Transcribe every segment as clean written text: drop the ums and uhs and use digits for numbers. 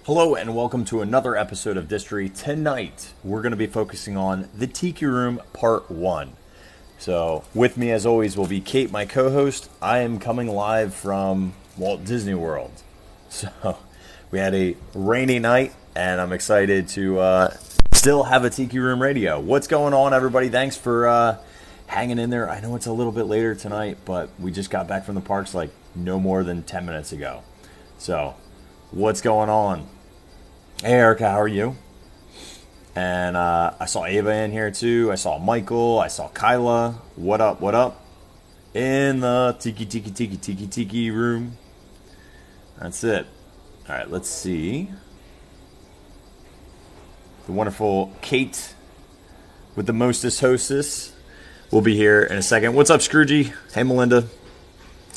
Hello and welcome to another episode of Distory. Tonight we're going to be focusing on the Tiki Room Part 1. So with me as always will be Kate, my co-host. I am coming live from Walt Disney World. So we had a rainy night and I'm excited to still have a Tiki Room radio. What's going on, everybody? Thanks for hanging in there. I know it's a little bit later tonight, but we just got back from the parks like no more than 10 minutes ago. So what's going on? Hey Erica, how are you? And I saw Ava in here too. I saw Michael. I saw Kyla. What up? What up? In the Tiki room. That's it. All right, let's see. The wonderful Kate with the mostest hostess will be here in a second. What's up, Scroogey? Hey, Melinda.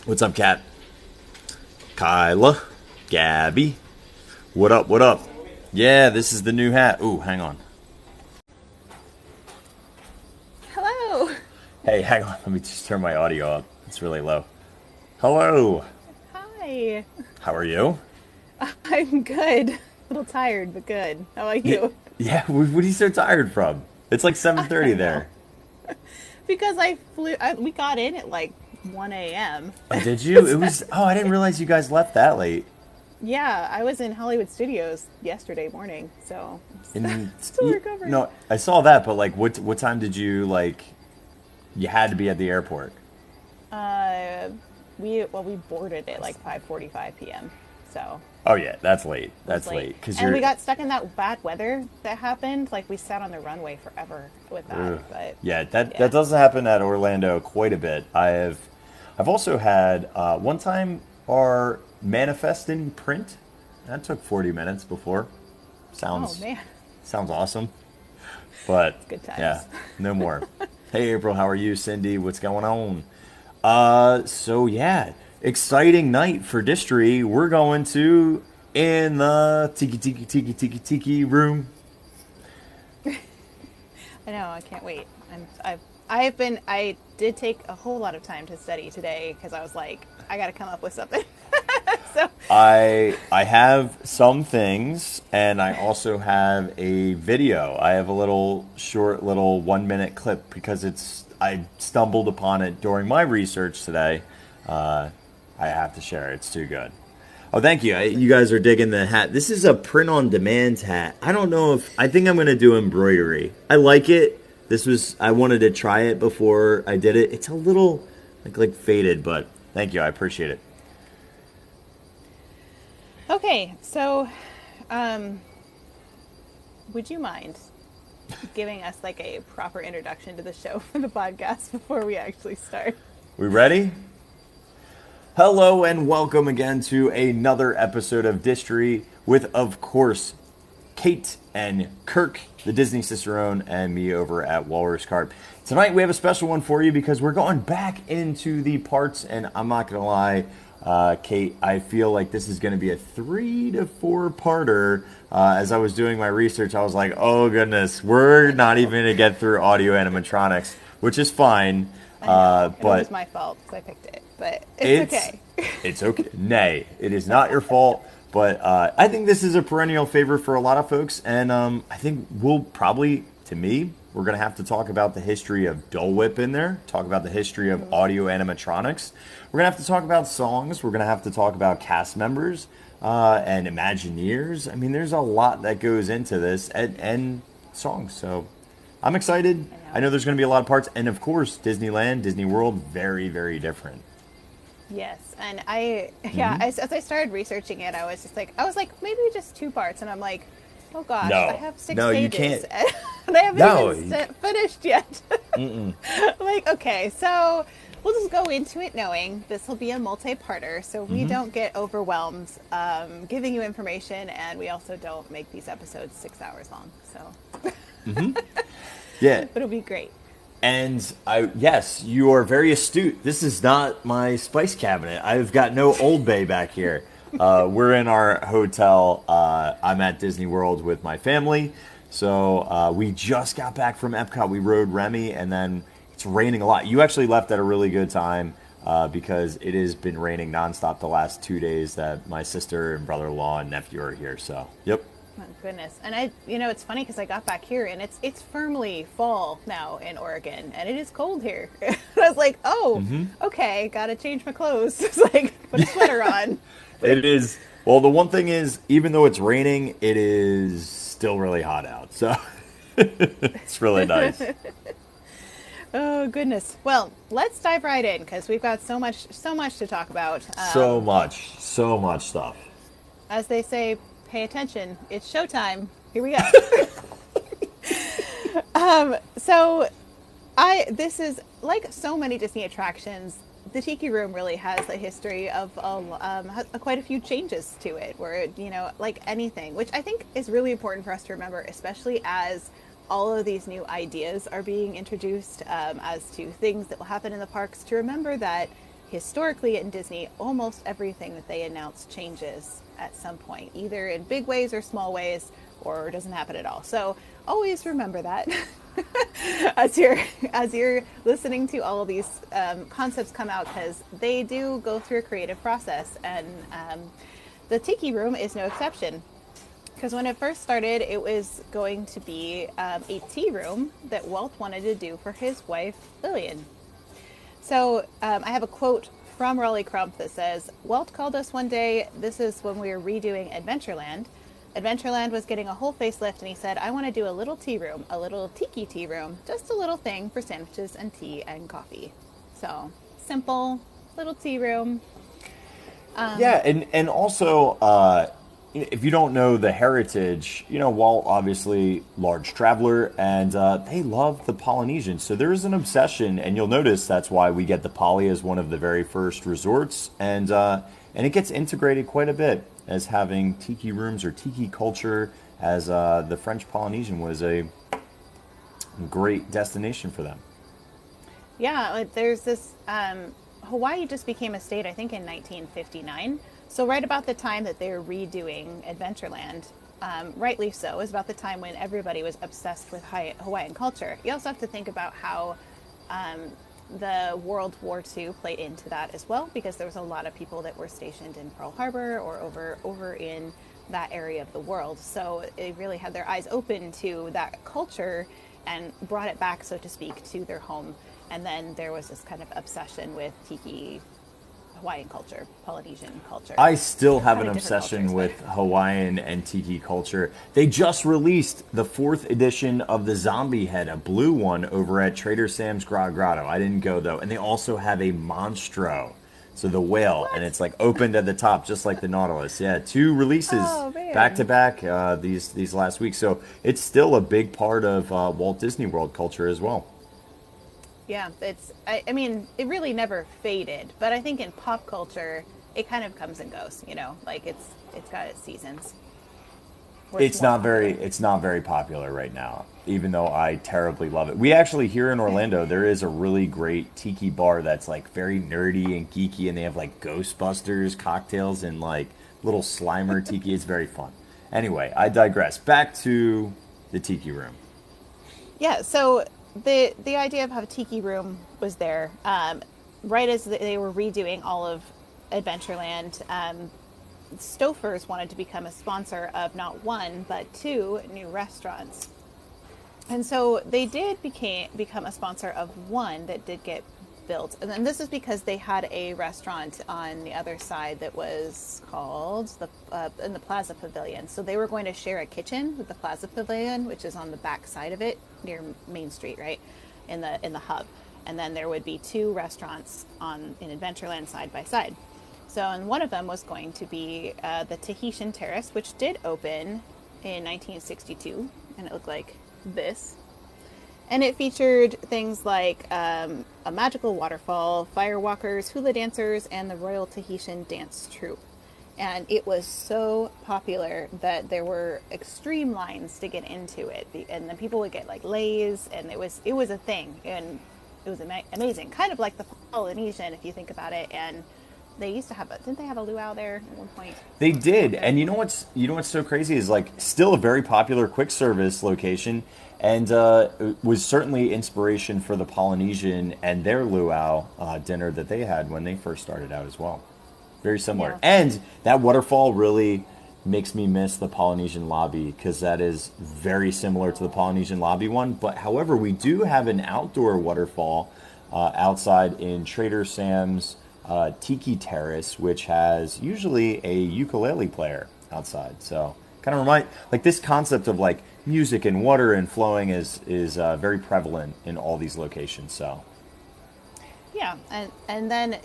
What's up, Kat? Kyla. Gabby. What up? What up? Yeah, this is the new hat. Ooh, hang on. Hello. Hey, hang on. Let me just turn my audio up. It's really low. Hello. Hi. How are you? I'm good. A little tired, but good. How about you? Yeah, what are you so tired from? It's like 7:30 there. Because we got in at like 1 a.m. Oh, did you? I didn't realize you guys left that late. Yeah, I was in Hollywood Studios yesterday morning, so I'm still recovering. No, I saw that, but like, what time did you you had to be at the airport? We boarded at like 5:45 p.m. So. Oh yeah, that's late. That's late. And we got stuck in that bad weather that happened. Like we sat on the runway forever with that. But yeah, that does happen at Orlando quite a bit. I've also had one time our Manifest in print. That took 40 minutes before. Sounds awesome. But good times. Yeah, no more. Hey April, how are you? Cindy, what's going on? So yeah, exciting night for Distory. We're going to in the Tiki room. I know, I can't wait. I did take a whole lot of time to study today because I was like, I got to come up with something. So I have some things, and I also have a video. I have a short 1-minute clip because I stumbled upon it during my research today. I have to share it. It's too good. Oh, thank you. You guys are digging the hat. This is a print-on-demand hat. I don't know I think I'm going to do embroidery. I like it. I wanted to try it before I did it. It's a little like faded, but thank you. I appreciate it. Okay, so would you mind giving us like a proper introduction to the show for the podcast before we actually start? We ready? Hello and welcome again to another episode of Distory with, of course, Kate and Kirk, the Disney Cicerone, and me over at Walrus Carp. Tonight we have a special one for you because we're going back into the parts, and I'm not going to lie, Kate, I feel like this is going to be a 3 to 4-parter. As I was doing my research, I was like, oh goodness, we're not even going to get through audio animatronics, which is fine. But it was but my fault because I picked it, but it's okay. It's okay. Nay, it is not your fault. But I think this is a perennial favorite for a lot of folks, and I think we're going to have to talk about the history of Dole Whip in there, talk about the history of audio animatronics. We're going to have to talk about songs. We're going to have to talk about cast members and Imagineers. I mean, there's a lot that goes into this and songs. So I'm excited. I know there's going to be a lot of parts. And, of course, Disneyland, Disney World, very, very different. Yes, and as I started researching it, I was like, maybe just 2 parts, and I'm like, oh gosh, I have 6 pages. You can't. And I haven't even finished yet. I'm like, okay, so we'll just go into it knowing this will be a multi-parter, so we don't get overwhelmed giving you information, and we also don't make these episodes 6 hours long. So, Yeah, but it'll be great. And yes, you are very astute. This is not my spice cabinet. I've got no Old Bay back here. We're in our hotel. I'm at Disney World with my family. So we just got back from Epcot. We rode Remy, and then it's raining a lot. You actually left at a really good time. because it has been raining nonstop the last 2 days that my sister and brother-in-law and nephew are here. So, yep. Oh, goodness. And it's funny because I got back here and it's firmly fall now in Oregon and it is cold here. I was like, okay, gotta change my clothes. It's like, put a sweater on. It is. Well, the one thing is, even though it's raining, it is still really hot out. So it's really nice. Oh, goodness. Well, let's dive right in because we've got so much to talk about. So much stuff. As they say, pay attention. It's showtime. Here we go. This is like so many Disney attractions. The Tiki Room really has a history of quite a few changes to it, where like anything, which I think is really important for us to remember, especially as all of these new ideas are being introduced as to things that will happen in the parks. To remember that historically in Disney, almost everything that they announce changes at some point, either in big ways or small ways, or doesn't happen at all. So always remember that as you're listening to all of these concepts come out, because they do go through a creative process, and the Tiki Room is no exception. Because when it first started, it was going to be a tea room that Walt wanted to do for his wife Lillian. So I have a quote from Raleigh Crump that says, "Walt called us one day, this is when we were redoing Adventureland. Adventureland was getting a whole facelift, and he said, I want to do a little tea room, a little tiki tea room, just a little thing for sandwiches and tea and coffee." So, simple, little tea room. Yeah, and also, if you don't know the heritage, Walt, obviously, large traveler, and they love the Polynesians. So there is an obsession, and you'll notice that's why we get the Poly as one of the very first resorts, and it gets integrated quite a bit as having tiki rooms or tiki culture, as the French Polynesian was a great destination for them. Yeah, there's this, Hawaii just became a state, I think, in 1959. So right about the time that they were redoing Adventureland, rightly so, is about the time when everybody was obsessed with Hawaiian culture. You also have to think about how the World War II played into that as well, because there was a lot of people that were stationed in Pearl Harbor or over in that area of the world. So they really had their eyes open to that culture and brought it back, so to speak, to their home. And then there was this kind of obsession with tiki, Hawaiian culture, Polynesian culture. I still have an obsession with Hawaiian and tiki culture. They just released the 4th edition of the zombie head, a blue one, over at Trader Sam's Grotto. I didn't go, though. And they also have a Monstro, so the whale, what? And it's like opened at the top, just like the Nautilus. Yeah, 2 releases back to back these last weeks. So it's still a big part of Walt Disney World culture as well. Yeah, I mean, it really never faded, but I think in pop culture, it kind of comes and goes, like it's got its seasons. It's not very popular right now, even though I terribly love it. We actually, here in Orlando, there is a really great tiki bar that's like very nerdy and geeky, and they have like Ghostbusters cocktails and like little Slimer tiki. It's very fun. Anyway, I digress. Back to the Tiki Room. Yeah, so the idea of how a Tiki Room was there, right as they were redoing all of Adventureland. Stouffer's wanted to become a sponsor of not 1 but 2 new restaurants, and so they did become a sponsor of 1 that did get built. And then this is because they had a restaurant on the other side that was called in the Plaza Pavilion. So they were going to share a kitchen with the Plaza Pavilion, which is on the back side of it near Main Street, right in the hub. And then there would be 2 restaurants in Adventureland side by side. So, and one of them was going to be the Tahitian Terrace, which did open in 1962, and it looked like this. And it featured things like a magical waterfall, firewalkers, hula dancers, and the Royal Tahitian Dance Troupe. And it was so popular that there were extreme lines to get into it, and then people would get like lays, and it was a thing, and it was amazing, kind of like the Polynesian if you think about it. And they used to have didn't they have a luau there at one point? They did. And you know what's so crazy is like still a very popular quick service location, And it was certainly inspiration for the Polynesian and their luau dinner that they had when they first started out as well. Very similar. Yeah. And that waterfall really makes me miss the Polynesian lobby, because that is very similar to the Polynesian lobby one. But however, we do have an outdoor waterfall outside in Trader Sam's Tiki Terrace, which has usually a ukulele player outside. So kind of remind, like, this concept of like music and water and flowing is very prevalent in all these locations. So Yeah, and then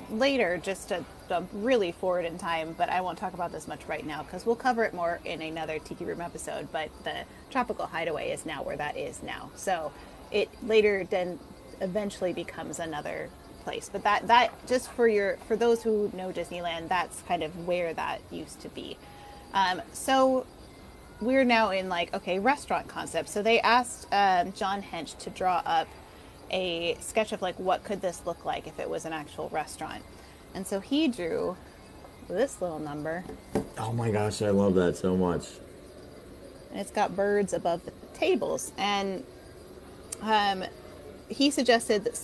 later, just to really forward in time, but I won't talk about this much right now because we'll cover it more in another Tiki Room episode, but the Tropical Hideaway is now where that is now. So it later then eventually becomes another place. But that just for those who know Disneyland, that's kind of where that used to be. So we're now in like, okay, restaurant concept. So they asked John Hench to draw up a sketch of like what could this look like if it was an actual restaurant. And so he drew this little number. oh my gosh, I love that so much. And it's got birds above the tables. And he suggested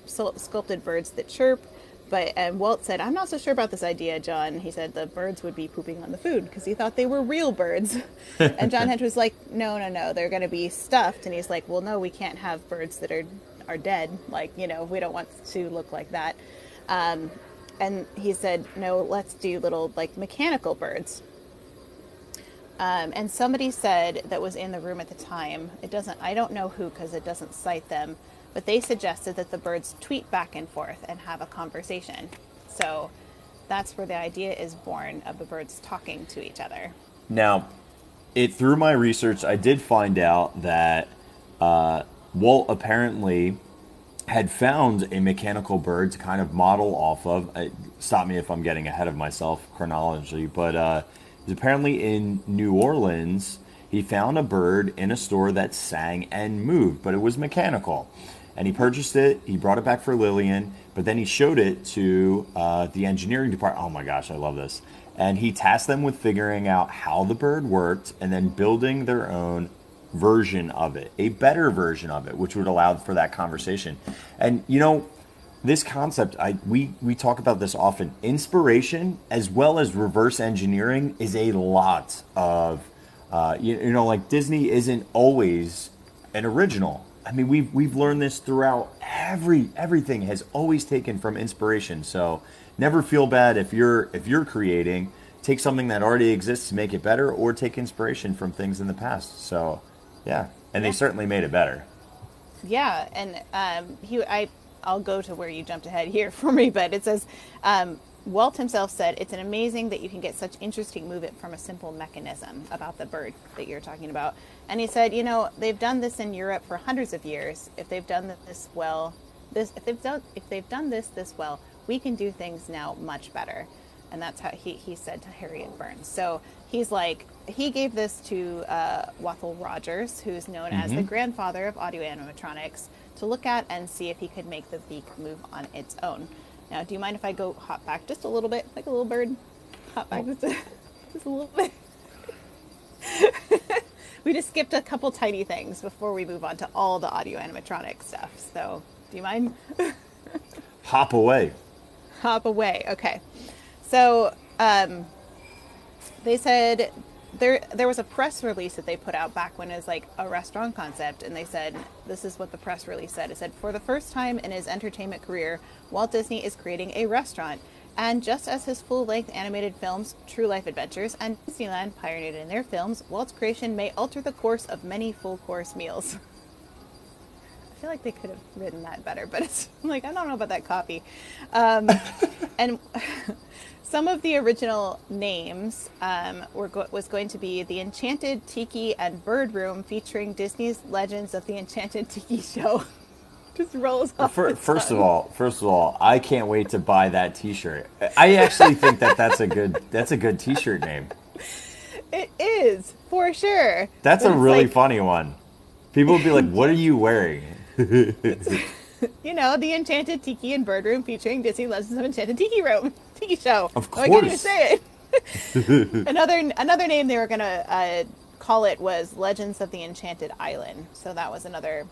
sculpted birds that chirp. And Walt said, I'm not so sure about this idea, John. He said the birds would be pooping on the food because he thought they were real birds. And John Hench was like, no, they're going to be stuffed. And he's like, well, no, we can't have birds that are dead. Like, we don't want to look like that. And he said, no, let's do little like mechanical birds. And somebody said that was in the room at the time, I don't know who because it doesn't cite them, but they suggested that the birds tweet back and forth and have a conversation. So that's where the idea is born of the birds talking to each other. Now, through my research, I did find out that Walt apparently had found a mechanical bird to kind of model off of. Stop me if I'm getting ahead of myself chronologically, but it was apparently in New Orleans. He found a bird in a store that sang and moved, but it was mechanical. And he purchased it, he brought it back for Lillian, but then he showed it to the engineering department. Oh my gosh, I love this. And he tasked them with figuring out how the bird worked and then building their own version of it, a better version of it, which would allow for that conversation. And this concept, we talk about this often. Inspiration as well as reverse engineering is a lot of like Disney isn't always an original. I mean, we've learned this throughout. Everything has always taken from inspiration. So never feel bad if you're creating. Take something that already exists, make it better, or take inspiration from things in the past. So yeah, and they certainly made it better. Yeah, and I'll go to where you jumped ahead here for me, but it says Walt himself said, it's an amazing that you can get such interesting movement from a simple mechanism about the bird that you're talking about. And he said, they've done this in Europe for hundreds of years. If they've done this well, if they've done this well, we can do things now much better. And that's how he said to Harriet Burns. So he's like, he gave this to Wathel Rogers, who's known as the grandfather of audio animatronics, to look at and see if he could make the beak move on its own. Now, do you mind if I hop back just a little bit, like a little bird? Hop back just a little bit. We just skipped a couple tiny things before we move on to all the audio animatronic stuff. So, do you mind? Hop away. Hop away. Okay. So, they said there was a press release that they put out back when it was like a restaurant concept, and they said, this is what the press release said. It said, for the first time in his entertainment career, Walt Disney is creating a restaurant. And just as his full-length animated films, True Life Adventures, and Disneyland pioneered in their films, Walt's creation may alter the course of many full-course meals. I feel like they could have written that better, but it's like, I don't know about that copy. And some of the original names was going to be the Enchanted, Tiki, and Bird Room, featuring Disney's Legends of the Enchanted Tiki Show. Just rolls off. First of all, I can't wait to buy that T-shirt. I actually think that's a good T-shirt name. It is, for sure. That's a really funny one. People will be like, "What are you wearing?" The Enchanted Tiki and Bird Room, featuring Disney Legends of Enchanted Tiki Show. Of course. I can't even say it. Another name they were gonna call it was Legends of the Enchanted Island. So that was another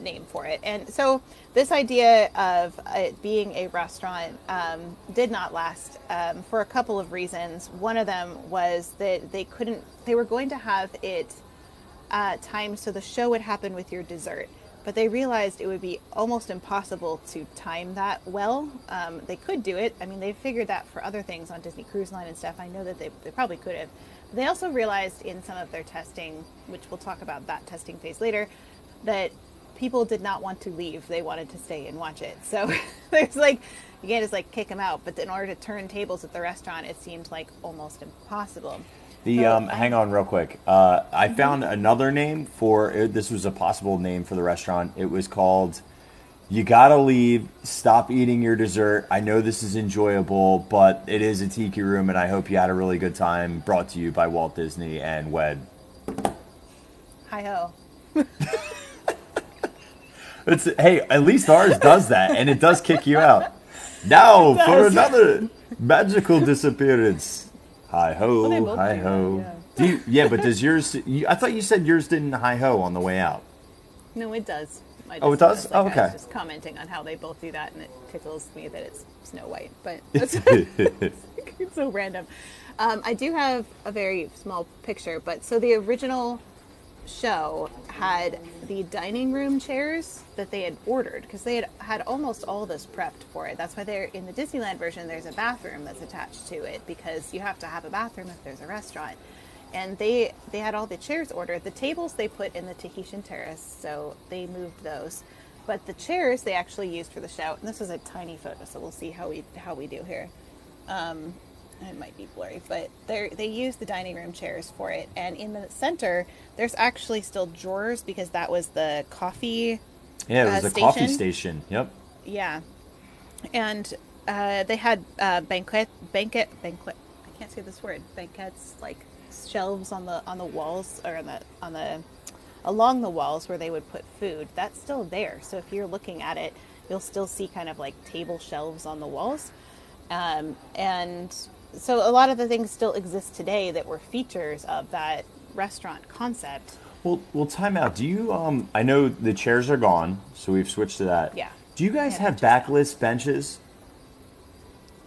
name for it. And so this idea of it being a restaurant did not last for a couple of reasons. One of them was that they were going to have it timed so the show would happen with your dessert. But they realized it would be almost impossible to time that well. They could do it. I mean, they figured that for other things on Disney Cruise Line and stuff. I know that they probably could have. They also realized in some of their testing, which we'll talk about that testing phase later, that people did not want to leave. They wanted to stay and watch it. So there's like, you can't just like kick them out. But in order to turn tables at the restaurant, it seemed like almost impossible. Hang on real quick. I found another name for it. This was a possible name for the restaurant. It was called You Gotta Leave, Stop Eating Your Dessert. I know this is enjoyable, but it is a tiki room, and I hope you had a really good time. Brought to you by Walt Disney and WED. Hi-ho. Hey, at least ours does that, and it does kick you out. Now for another magical disappearance. Hi-ho, well, hi-ho. Yeah. But does yours... I thought you said yours didn't hi-ho on the way out. No, it does. It does? I Okay. was just commenting on how they both do that, and it tickles me that it's Snow White. But it's so random. I do have a very small picture, but so the original show had the dining room chairs that they had ordered because they had almost all this prepped for it. That's why they're in the Disneyland version. There's a bathroom that's attached to it because you have to have a bathroom if there's a restaurant. And they had all the chairs ordered. The tables they put in the Tahitian Terrace, so they moved those. But the chairs they actually used for the show. And this is a tiny photo, so we'll see how we do here. It might be blurry, but they use the dining room chairs for it. And in the center, there's actually still drawers because that was the coffee Yeah, it was a station. coffee station. Yep. Yeah. And they had banquet. I can't say this word. Banquets, like shelves on the walls or along the walls where they would put food. That's still there. So if you're looking at it, you'll still see kind of like table shelves on the walls. And so a lot of the things still exist today that were features of that restaurant concept. Well, time out. Do you, I know the chairs are gone, so we've switched to that. Yeah. Do you guys have backless benches?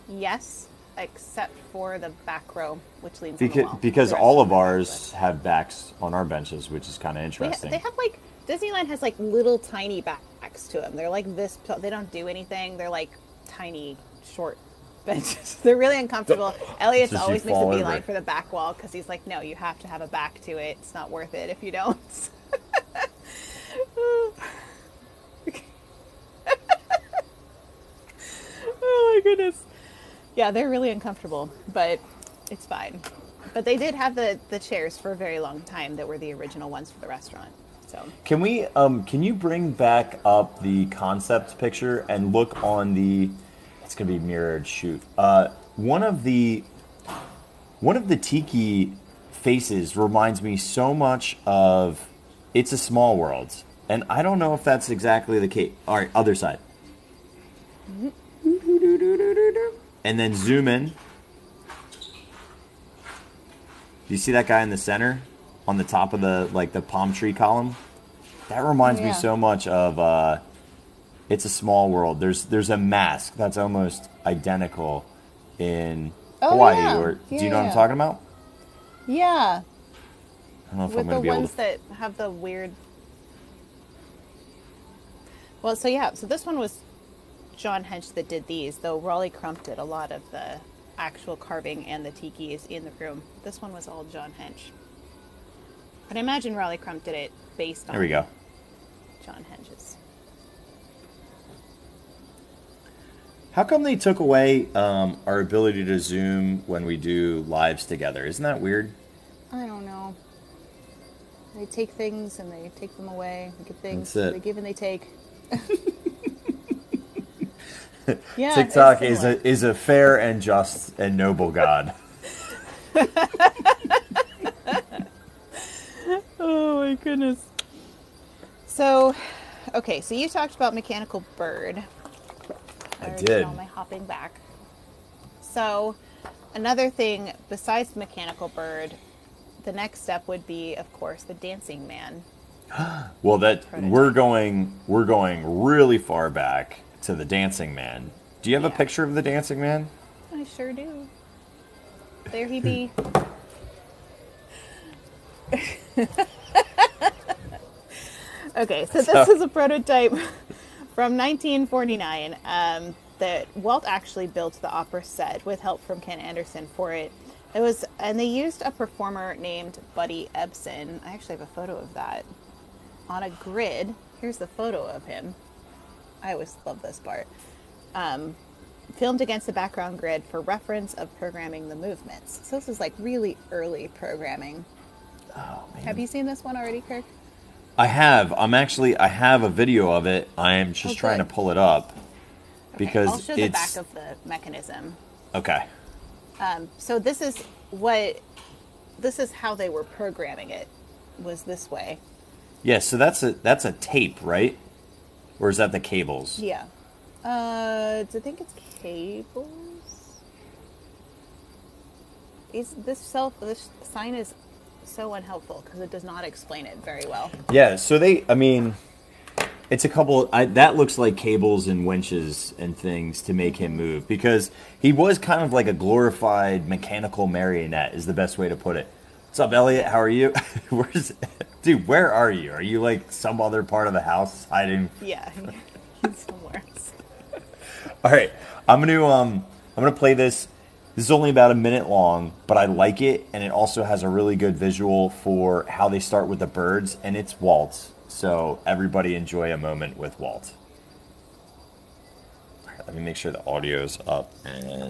Yes, except for the back row, which leans on the wall. Because all of ours have backs on our benches, which is kind of interesting. They have like, Disneyland has like little tiny backs to them. They're like this, they don't do anything. They're like tiny, short benches. They're really uncomfortable. Elliot's always makes a beeline for the back wall because he's like, no, you have to have a back to it. It's not worth it if you don't. Oh my goodness. Yeah, they're really uncomfortable, but it's fine. But they did have the chairs for a very long time that were the original ones for the restaurant. So can you bring back up the concept picture and look on the... It's gonna be mirrored. Shoot. One of the Tiki faces reminds me so much of It's a Small World, and I don't know if that's exactly the case. All right, other side. And then zoom in. Do you see that guy in the center, on the top of the palm tree column? That reminds me so much of. It's a Small World. There's a mask that's almost identical in Hawaii. Yeah. Do you know what I'm talking about? Yeah. I don't know if With I'm going to the be able ones to... that have the weird... Well, so this one was John Hench that did these, though Raleigh Crump did a lot of the actual carving and the tikis in the room. This one was all John Hench. But I imagine Raleigh Crump did it based on There we go. John Hench's. How come they took away our ability to Zoom when we do lives together? Isn't that weird? I don't know. They take things and they take them away. They give things, That's it. they give and they take. Yeah, TikTok is a fair and just and noble God. Oh my goodness. So, okay, so you talked about Mechanical Bird. I did. All my hopping back. So, another thing besides the mechanical bird, the next step would be, of course, the dancing man. Well, Prototype. we're going really far back to the dancing man. Do you have a picture of the dancing man? I sure do. There he be. Okay, so this is a prototype from 1949 that Walt actually built the opera set with help from Ken Anderson for it. And they used a performer named Buddy Ebsen. I actually have a photo of that on a grid. Here's the photo of him. I always love this part. Filmed against the background grid for reference of programming the movements. So this is like really early programming. Oh, man. Have you seen this one already, Kirk? I have. I have a video of it. I am just trying to pull it up because I'll show the back of the mechanism. Okay. So this is how they were programming it, was this way. Yeah, so that's a tape, right? Or is that the cables? Yeah. I think it's cables. This sign is so unhelpful because it does not explain it very well. Yeah, so it's a couple, that looks like cables and winches and things to make him move, because he was kind of like a glorified mechanical marionette is the best way to put it. What's up, Elliot? How are you? Dude, where are you? Are you like some other part of the house hiding? Yeah, he's somewhere. All right, I'm gonna play this. This is only about a minute long, but I like it, and it also has a really good visual for how they start with the birds, and it's Walt. So everybody enjoy a moment with Walt. All right, let me make sure the audio's up and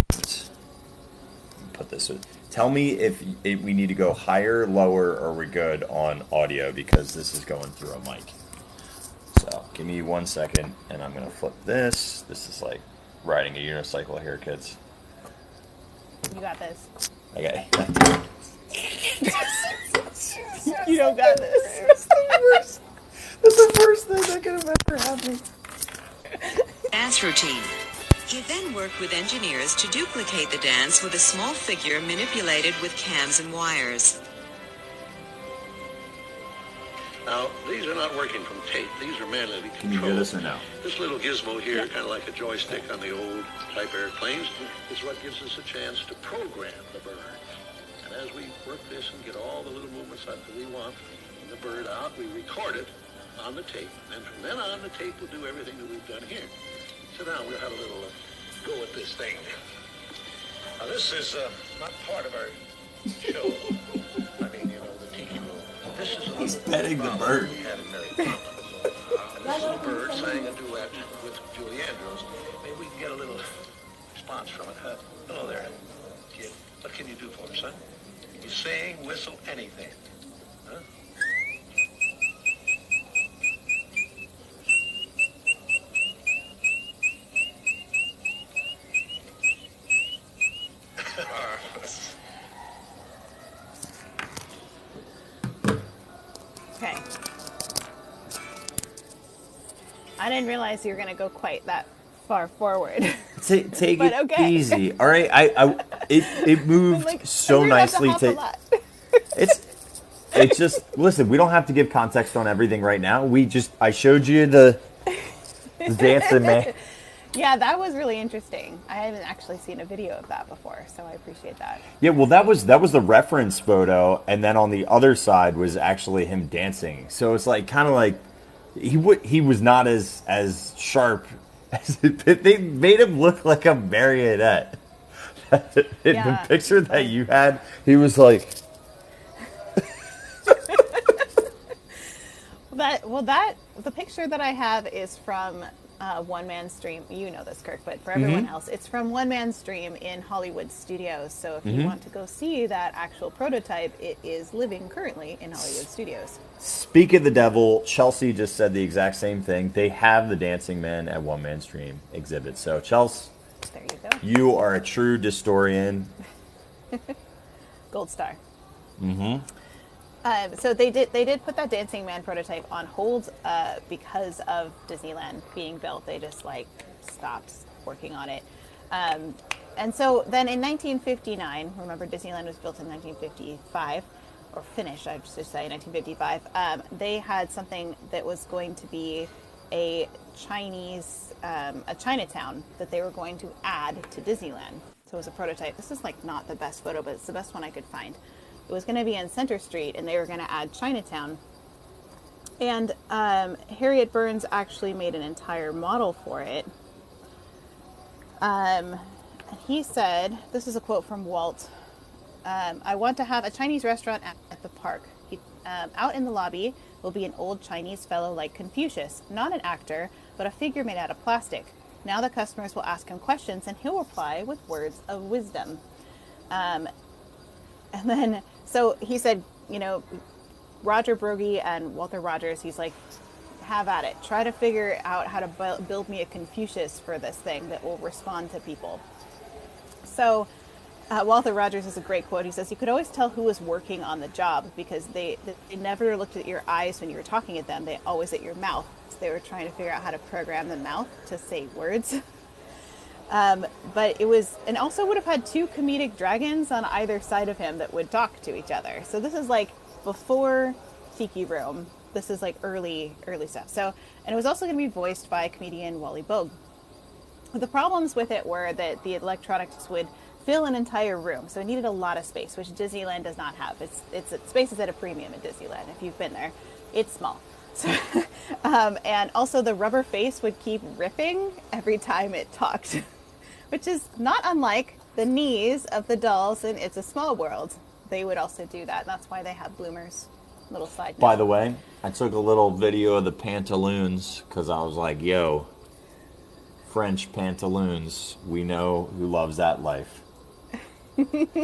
put this in. Tell me if we need to go higher, lower, or we're good on audio, because this is going through a mic. So give me 1 second, and I'm gonna flip this. This is like riding a unicycle here, kids. You got this. Okay. You don't got this. That's the worst thing that could have ever happened. Dance routine. He then worked with engineers to duplicate the dance with a small figure manipulated with cams and wires. Now, these are not working from tape. These are manually controlled. Can you hear this or no? This little gizmo here, kind of like a joystick on the old type airplanes, is what gives us a chance to program the bird. And as we work this and get all the little movements that we want in the bird out, we record it on the tape. And from then on, the tape will do everything that we've done here. Sit down, we'll have a little go at this thing. Now, this is not part of our show. I mean, you know, the Tiki room. This is He's petting the bird. we had in Mary Poppins. And this little bird sang a duet with Julie Andrews. Maybe we can get a little response from it. Hello there, kid. What can you do for us, son? You sing, whistle, anything. Huh? Okay. I didn't realize you were going to go quite that far forward. Take But it okay. easy. All right, it moved Like, so we're gonna have to nicely hop a lot. It's just, listen, we don't have to give context on everything right now. I showed you the dancing man. Yeah, that was really interesting. I haven't actually seen a video of that before, so I appreciate that. Yeah, well, that was the reference photo, and then on the other side was actually him dancing. So it's like kind of like he was not as sharp as they made him look like a marionette. In the picture that you had, he was like. The picture that I have is from One Man's Dream. You know this, Kirk, but for everyone else, it's from One Man's Dream in Hollywood Studios. So if you want to go see that actual prototype, it is living currently in Hollywood Studios. Speak of the devil, Chelsea just said the exact same thing. They have the Dancing Man at One Man's Dream exhibit. So, Chelsea, There you go. you are a true Distorian. Gold star. So they did put that Dancing Man prototype on hold because of Disneyland being built. They just stopped working on it. And so then in 1959, remember Disneyland was built in 1955, or finished, I should say, 1955. They had something that was going to be a Chinatown that they were going to add to Disneyland. So it was a prototype. This is like not the best photo, but it's the best one I could find. It was going to be in Center Street, and they were going to add Chinatown. And Harriet Burns actually made an entire model for it. He said, this is a quote from Walt, I want to have a Chinese restaurant at the park. Out in the lobby will be an old Chinese fellow like Confucius, not an actor, but a figure made out of plastic. Now the customers will ask him questions and he'll reply with words of wisdom. And then, so he said, you know, Roger Broggie and Walter Rogers, he's like, have at it. Try to figure out how to build me a Confucius for this thing that will respond to people. So Walter Rogers has a great quote. He says, you could always tell who was working on the job because they never looked at your eyes when you were talking at them. They always at your mouth. So they were trying to figure out how to program the mouth to say words. But it was, and also would have had two comedic dragons on either side of him that would talk to each other. So this is like before Tiki Room. This is like early stuff. So, and it was also going to be voiced by comedian Wally Bogue. The problems with it were that the electronics would fill an entire room, so it needed a lot of space, which Disneyland does not have. Space is at a premium at Disneyland. If you've been there, it's small. So, and also the rubber face would keep ripping every time it talked, which is not unlike the knees of the dolls in It's a Small World. They would also do that, and that's why they have bloomers. Little side note. By the way, I took a little video of the pantaloons because I was like, yo, French pantaloons, we know who loves that life.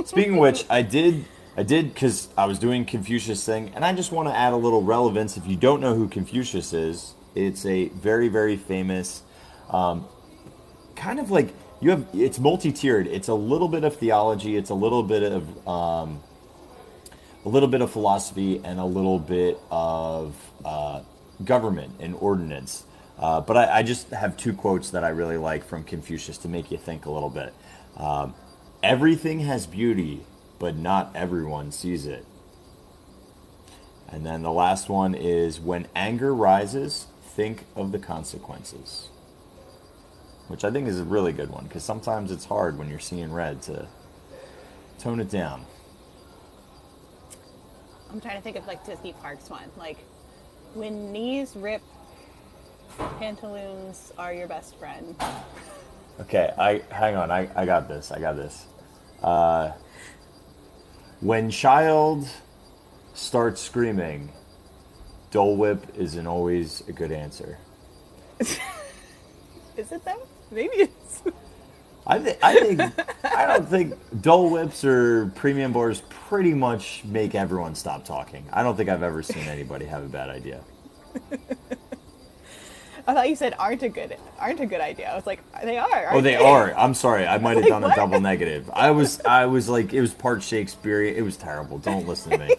Speaking of which, I did because I was doing Confucius thing, and I just want to add a little relevance. If you don't know who Confucius is, it's a very, very famous, kind of like, it's multi-tiered. It's a little bit of theology, it's a little bit of philosophy, and a little bit of government and ordinance. But I just have two quotes that I really like from Confucius to make you think a little bit. Everything has beauty, but not everyone sees it. And then the last one is, when anger rises, think of the consequences. Which I think is a really good one, because sometimes it's hard when you're seeing red to tone it down. I'm trying to think of like Disney Parks one. Like, when knees rip, pantaloons are your best friend. Okay, hang on. I got this. When child starts screaming, Dole Whip isn't always a good answer. Is it though? Maybe it's. I don't think Dole Whips or premium bars pretty much make everyone stop talking. I don't think I've ever seen anybody have a bad idea. I thought you said aren't a good idea. I was like, they are. They are. I'm sorry. I might have done a double negative. I was like, it was part Shakespearean. It was terrible. Don't listen to me.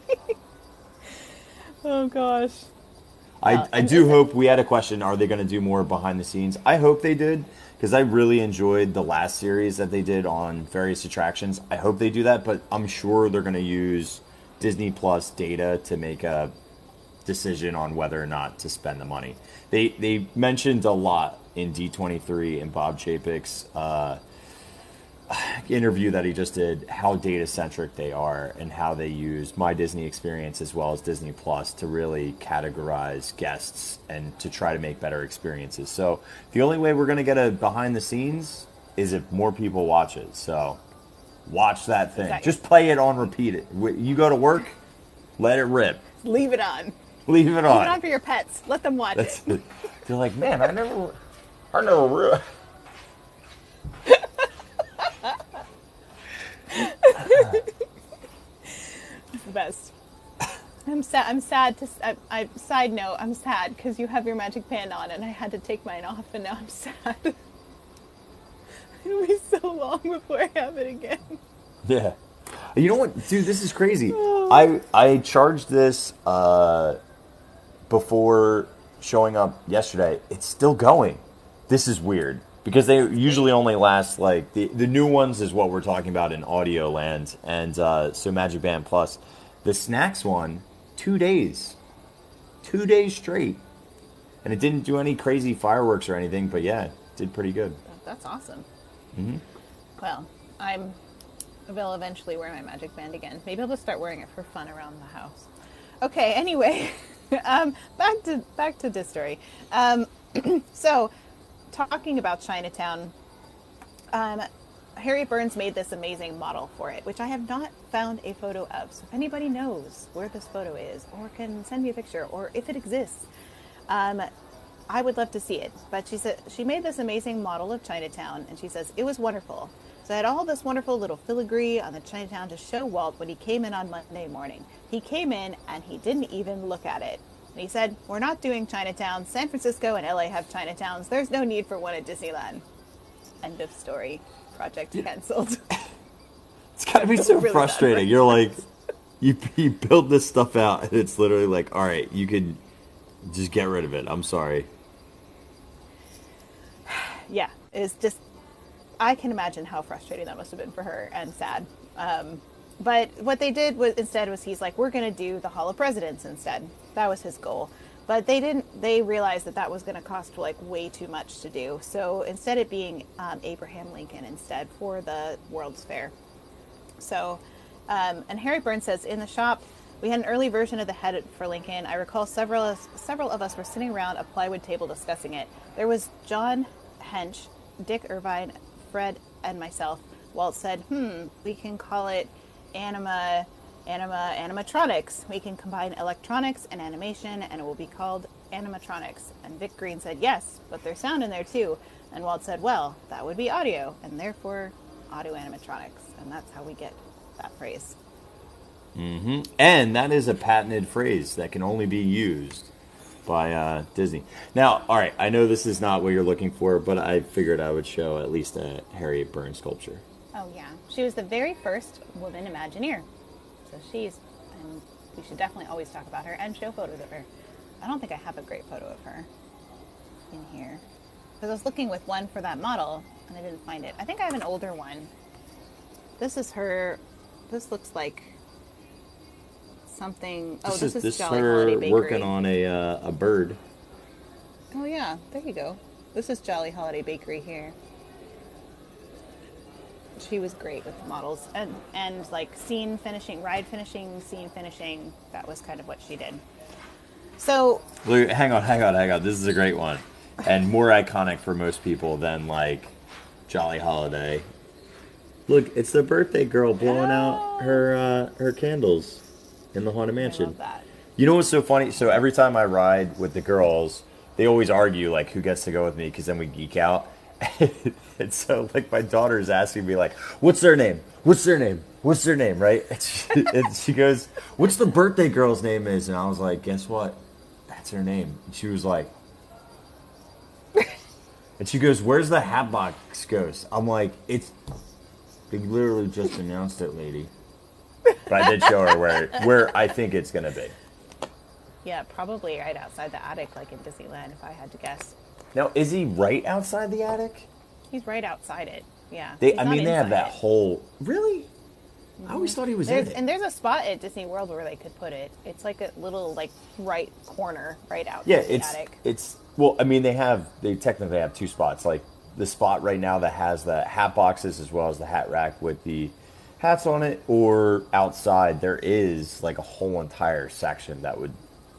Oh gosh. I do hope, we had a question, are they going to do more behind the scenes? I hope they did, because I really enjoyed the last series that they did on various attractions. I hope they do that, but I'm sure they're going to use Disney Plus data to make a decision on whether or not to spend the money. They mentioned a lot in D23 and Bob Chapek's interview that he just did, how data centric they are and how they use My Disney Experience as well as Disney Plus to really categorize guests and to try to make better experiences. So the only way we're going to get a behind the scenes is if more people watch it. So watch that thing. Just play it on repeat. You go to work, let it rip. Leave it on. Leave it on. Leave it on for your pets. Let them watch it. They're like, man, I never really. It's the best. I'm sad because you have your magic band on and I had to take mine off and now I'm sad. It'll be so long before I have it again. Yeah. You know what, dude, this is crazy. I charged this before showing up yesterday. It's still going. This is weird. Because they usually only last, like, the new ones is what we're talking about in audio land, and so Magic Band Plus. The snacks one, 2 days. 2 days straight. And it didn't do any crazy fireworks or anything, but yeah, it did pretty good. That's awesome. Mm-hmm. Well, I will eventually wear my Magic Band again. Maybe I'll just start wearing it for fun around the house. Okay, anyway, back to Distory. So, talking about Chinatown, Harriet Burns made this amazing model for it, which I have not found a photo of. So if anybody knows where this photo is, or can send me a picture, or if it exists, I would love to see it. But she said she made this amazing model of Chinatown, and she says it was wonderful. So I had all this wonderful little filigree on the Chinatown to show Walt when he came in on Monday morning. He came in and he didn't even look at it. And he said, "We're not doing Chinatown. San Francisco and LA have Chinatowns. There's no need for one at Disneyland." End of story. Project canceled. It's gotta be so really frustrating. You're like, you build this stuff out, and it's literally like, all right, you can just get rid of it. I'm sorry. Yeah, it's just, I can imagine how frustrating that must have been for her, and sad. But what they did was instead was he's like, we're going to do the Hall of Presidents instead. That was his goal. But they realized that was going to cost like way too much to do. So instead it being Abraham Lincoln instead for the World's Fair. So, and Harry Burns says, in the shop, we had an early version of the head for Lincoln. I recall several of us were sitting around a plywood table discussing it. There was John Hench, Dick Irvine, Fred, and myself. Walt said, we can call it Anamatronics. We can combine electronics and animation, and it will be called Anamatronics. And Vic Green said, yes, but there's sound in there too. And Walt said, well, that would be audio, and therefore audio animatronics. And that's how we get that phrase. Mm-hmm. And that is a patented phrase that can only be used by Disney. Now, all right, I know this is not what you're looking for, but I figured I would show at least a Harriet Burns sculpture. Oh, yeah. She was the very first woman Imagineer. So and we should definitely always talk about her and show photos of her. I don't think I have a great photo of her in here. Because I was looking with one for that model, and I didn't find it. I think I have an older one. This is her. This looks like something. Oh, this is Jolly Holiday Bakery. Working on a bird. Oh, yeah. There you go. This is Jolly Holiday Bakery here. She was great with the models and like scene finishing, ride finishing, scene finishing. That was kind of what she did. So look, hang on. This is a great one, and more iconic for most people than like Jolly Holiday. Look, it's the birthday girl blowing out her candles in the Haunted Mansion. I love that. You know what's so funny? So every time I ride with the girls, they always argue like who gets to go with me because then we geek out. And so, like, my daughter's asking me, like, what's their name? What's their name? What's their name, right? And she goes, what's the birthday girl's name is? And I was like, guess what? That's her name. And she was like, and she goes, where's the Hatbox Ghost? I'm like, they literally just announced it, lady. But I did show her where I think it's going to be. Yeah, probably right outside the attic, like in Disneyland, if I had to guess. Now, is he right outside the attic? He's right outside it. Yeah. They have that whole. Really? Mm-hmm. I always thought he was in it. And there's a spot at Disney World where they could put it. It's like a little like right corner, right outside the attic. Well, I mean, they technically have two spots. Like the spot right now that has the hat boxes as well as the hat rack with the hats on it, or outside there is like a whole entire section that would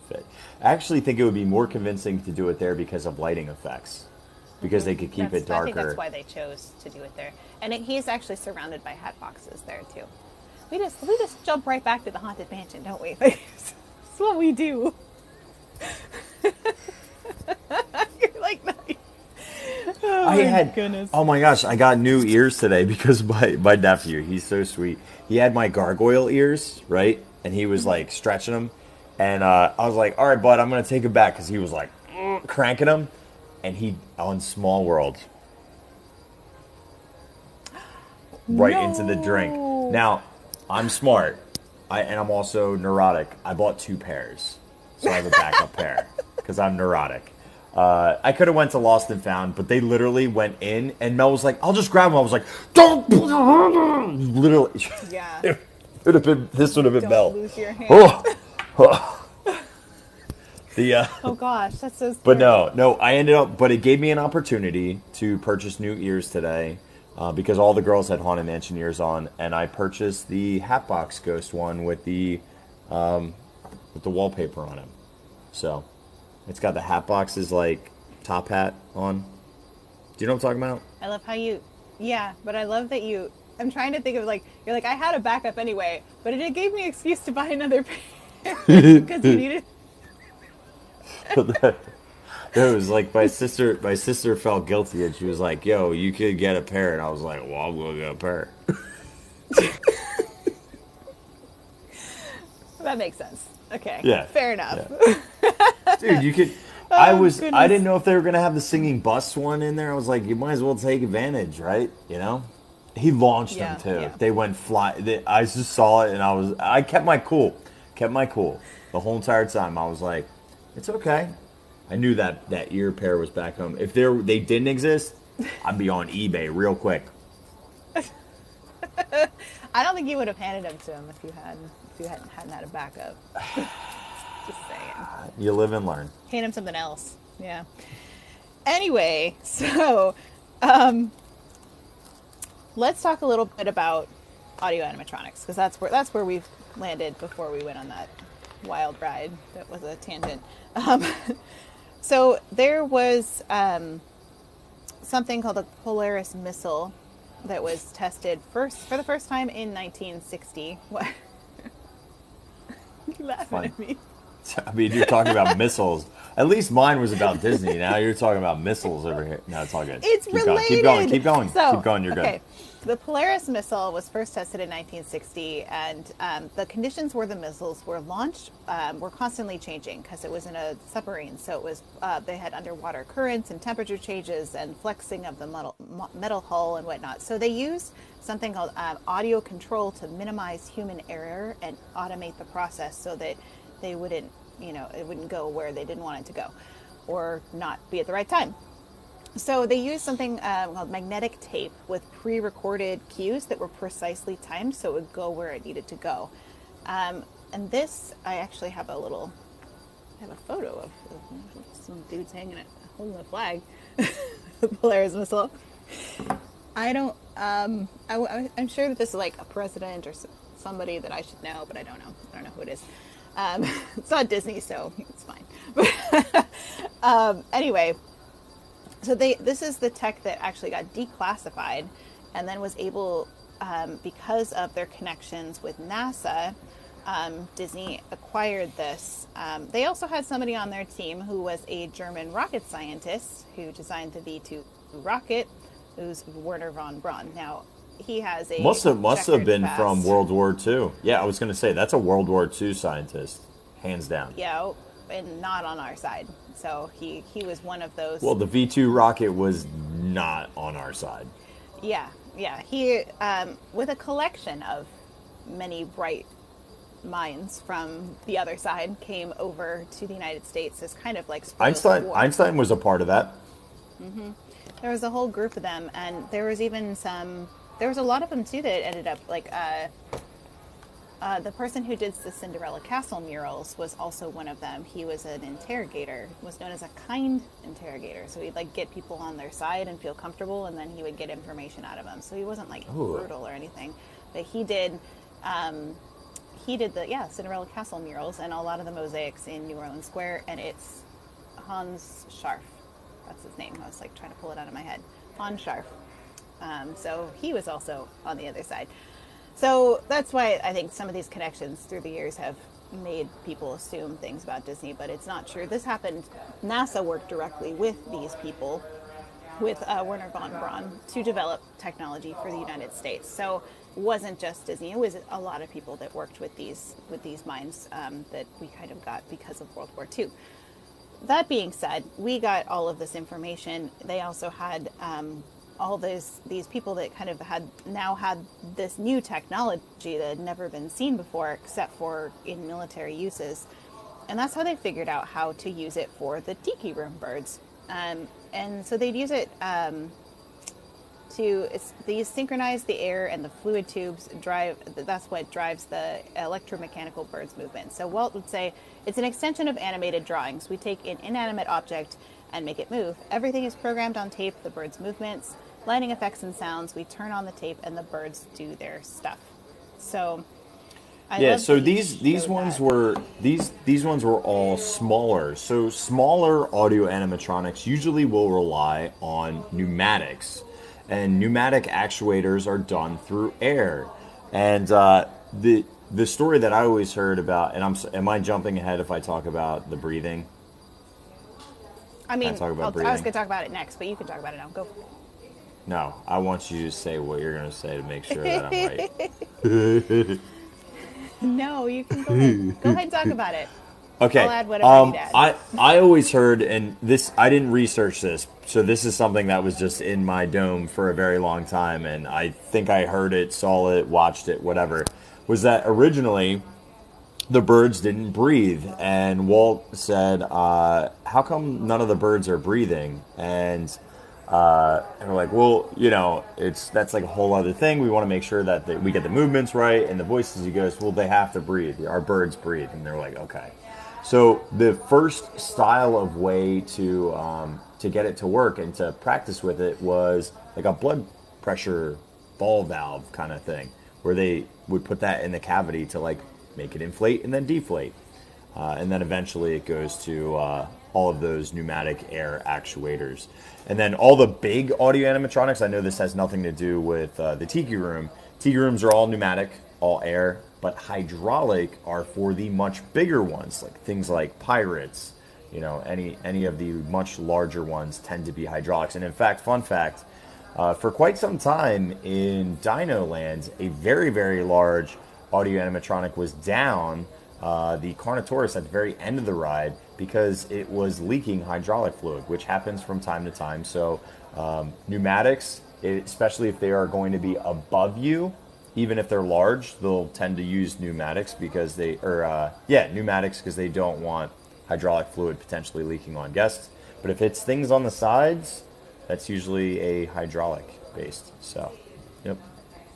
fit. I actually think it would be more convincing to do it there because of lighting effects. Because they could keep it darker. I think that's why they chose to do it there. And he's actually surrounded by hat boxes there too. We just jump right back to the Haunted Mansion, don't we? That's what we do. You're like, nice. Goodness. Oh my gosh, I got new ears today because my nephew, he's so sweet. He had my gargoyle ears, right? And he was like stretching them. And I was like, all right, bud, I'm going to take it back because he was like cranking them. And he, on Small World, right into the drink. Now, I'm smart, and I'm also neurotic. I bought 2 pairs, so I have a backup pair because I'm neurotic. I could have went to Lost and Found, but they literally went in, and Mel was like, "I'll just grab him." I was like, "Don't!" Literally, Yeah. it would have been. This would have been Don't Mel. lose your hand. Oh. The Oh gosh, that's so scary. but no, I ended up. But it gave me an opportunity to purchase new ears today, because all the girls had Haunted Mansion ears on, and I purchased the Hatbox Ghost one with the wallpaper on it. So. It's got the Hatbox's, like, top hat on. Do you know what I'm talking about? I love how you, yeah, but I love that you, I'm trying to think of, like, you're like, I had a backup anyway, but it gave me an excuse to buy another pair because you needed. It was like my sister felt guilty, and she was like, "Yo, you could get a pair," and I was like, "Well, I'm gonna get a pair." That makes sense. Okay. Yeah. Fair enough. Yeah. Dude, you could. I goodness. didn't know if they were gonna have the singing bus one in there. I was like, you might as well take advantage, right? You know. He launched them too. Yeah. They went fly. I just saw it, and I kept my cool. Kept my cool the whole entire time. I was like, it's okay. I knew that ear pair was back home. If they didn't exist, I'd be on eBay real quick. I don't think you would have handed them to him if you hadn't had a backup. Just saying. You live and learn. Hand him something else. Yeah. Anyway, so let's talk a little bit about audio animatronics, because that's where we've landed before we went on that wild ride that was a tangent. So there was something called the Polaris Missile that was tested for the first time in 1960. What? You laughing Fun. at me? I mean, you're talking about missiles. At least mine was about Disney. Now you're talking about missiles over here. No, it's all good. It's Keep related. Keep going. Keep going. So, Keep going. You're okay. good. The Polaris Missile was first tested in 1960, and the conditions where the missiles were launched were constantly changing because it was in a submarine. So it was they had underwater currents and temperature changes and flexing of the metal hull and whatnot. So they used something called audio control to minimize human error and automate the process so that they wouldn't, it wouldn't go where they didn't want it to go or not be at the right time. So they used something called magnetic tape with pre-recorded cues that were precisely timed so it would go where it needed to go. And this, I actually have a photo of some dudes hanging it, holding the flag, the Polaris Missile. I'm sure that this is like a president or somebody that I should know, but I don't know. I don't know who it is. It's not Disney, so it's fine. Anyway, so this is the tech that actually got declassified and then was able, because of their connections with NASA, Disney acquired this. They also had somebody on their team who was a German rocket scientist who designed the V2 rocket, who's Werner Von Braun. Now, he has a must have been past. from World War II. Yeah, I was going to say that's a World War II scientist, hands down. Yeah, and not on our side. So he was one of those. Well, the V2 rocket was not on our side. Yeah. He with a collection of many bright minds from the other side came over to the United States as kind of like Einstein was a part of that. Mm-hmm. There was a whole group of them, and there was even there was a lot of them too that ended up like the person who did the Cinderella Castle murals was also one of them. He was an interrogator, was known as a kind interrogator. So he'd like get people on their side and feel comfortable, and then he would get information out of them. So he wasn't like brutal or anything, but he did the Cinderella Castle murals and a lot of the mosaics in New Orleans Square. And it's Hans Scharf. That's his name. I was like trying to pull it out of my head. Hans Scharf. So he was also on the other side. So that's why I think some of these connections through the years have made people assume things about Disney, but it's not true. This happened, NASA worked directly with these people, with Werner Von Braun, to develop technology for the United States. So it wasn't just Disney, it was a lot of people that worked with these minds that we kind of got because of World War II. That being said, we got all of this information. They also had all these people that kind of had this new technology that had never been seen before, except for in military uses. And that's how they figured out how to use it for the Tiki Room birds. And so they'd use it they synchronize the air and the fluid tubes that's what drives the electromechanical bird's movement. So Walt would say, it's an extension of animated drawings. We take an inanimate object and make it move. Everything is programmed on tape, the bird's movements, lighting effects and sounds. We turn on the tape and the birds do their stuff. So so these ones were all smaller. So smaller audio animatronics usually will rely on pneumatics. And pneumatic actuators are done through air. And the story that I always heard about, and am I jumping ahead if I talk about the breathing? I mean, I was breathing? going to talk about it next, but you can talk about it now. Go. No, I want you to say what you're going to say to make sure that I'm right. No, you can go ahead. Go ahead and talk about it. Okay. I'll add whatever I need to add. I always heard, and I didn't research this, so this is something that was just in my dome for a very long time, and I think I heard it, saw it, watched it, whatever, was that originally the birds didn't breathe, and Walt said, how come none of the birds are breathing? And we're like, well, that's like a whole other thing. We want to make sure that we get the movements right and the voices. He goes, well, they have to breathe. Our birds breathe. And they're like, okay. So the first style of way to get it to work and to practice with it was like a blood pressure ball valve kind of thing, where they would put that in the cavity to like make it inflate and then deflate. And then eventually it goes to all of those pneumatic air actuators. And then all the big audio animatronics, I know this has nothing to do with the Tiki Room. Tiki Rooms are all pneumatic, all air, but hydraulic are for the much bigger ones, like things like pirates. Any of the much larger ones tend to be hydraulics. And in fact, fun fact, for quite some time in Dino Land, a very, very large audio animatronic was down the Carnotaurus at the very end of the ride because it was leaking hydraulic fluid, which happens from time to time. So pneumatics, especially if they are going to be above you, even if they're large, they'll tend to use pneumatics because they don't want hydraulic fluid potentially leaking on guests. But if it's things on the sides, that's usually a hydraulic based. So, yep.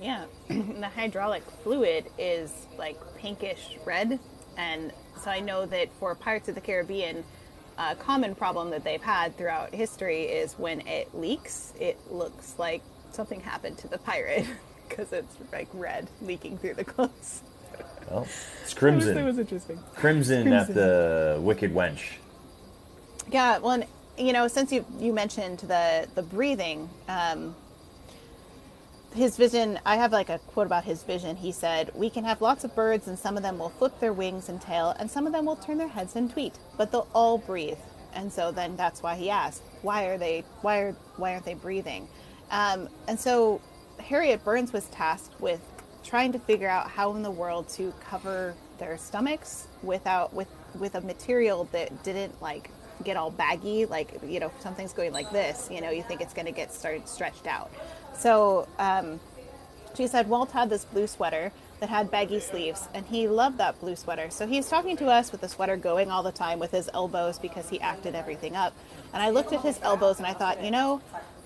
Yeah, the hydraulic fluid is like pinkish red. And so I know that for Pirates of the Caribbean, a common problem that they've had throughout history is when it leaks, it looks like something happened to the pirate because it's like red leaking through the clothes. Well, it's crimson. That was interesting. Crimson at the Wicked Wench. Yeah, well, and, since you mentioned the breathing, his vision, I have like a quote about his vision. He said, "We can have lots of birds and some of them will flip their wings and tail and some of them will turn their heads and tweet, but they'll all breathe." And so then that's why he asked, why aren't they breathing? And so Harriet Burns was tasked with trying to figure out how in the world to cover their stomachs with a material that didn't like get all baggy, like, if something's going like this, you think it's going to get stretched out. So she said Walt had this blue sweater that had baggy sleeves, and he loved that blue sweater. So he's talking to us with the sweater going all the time with his elbows because he acted everything up. And I looked at his elbows and I thought,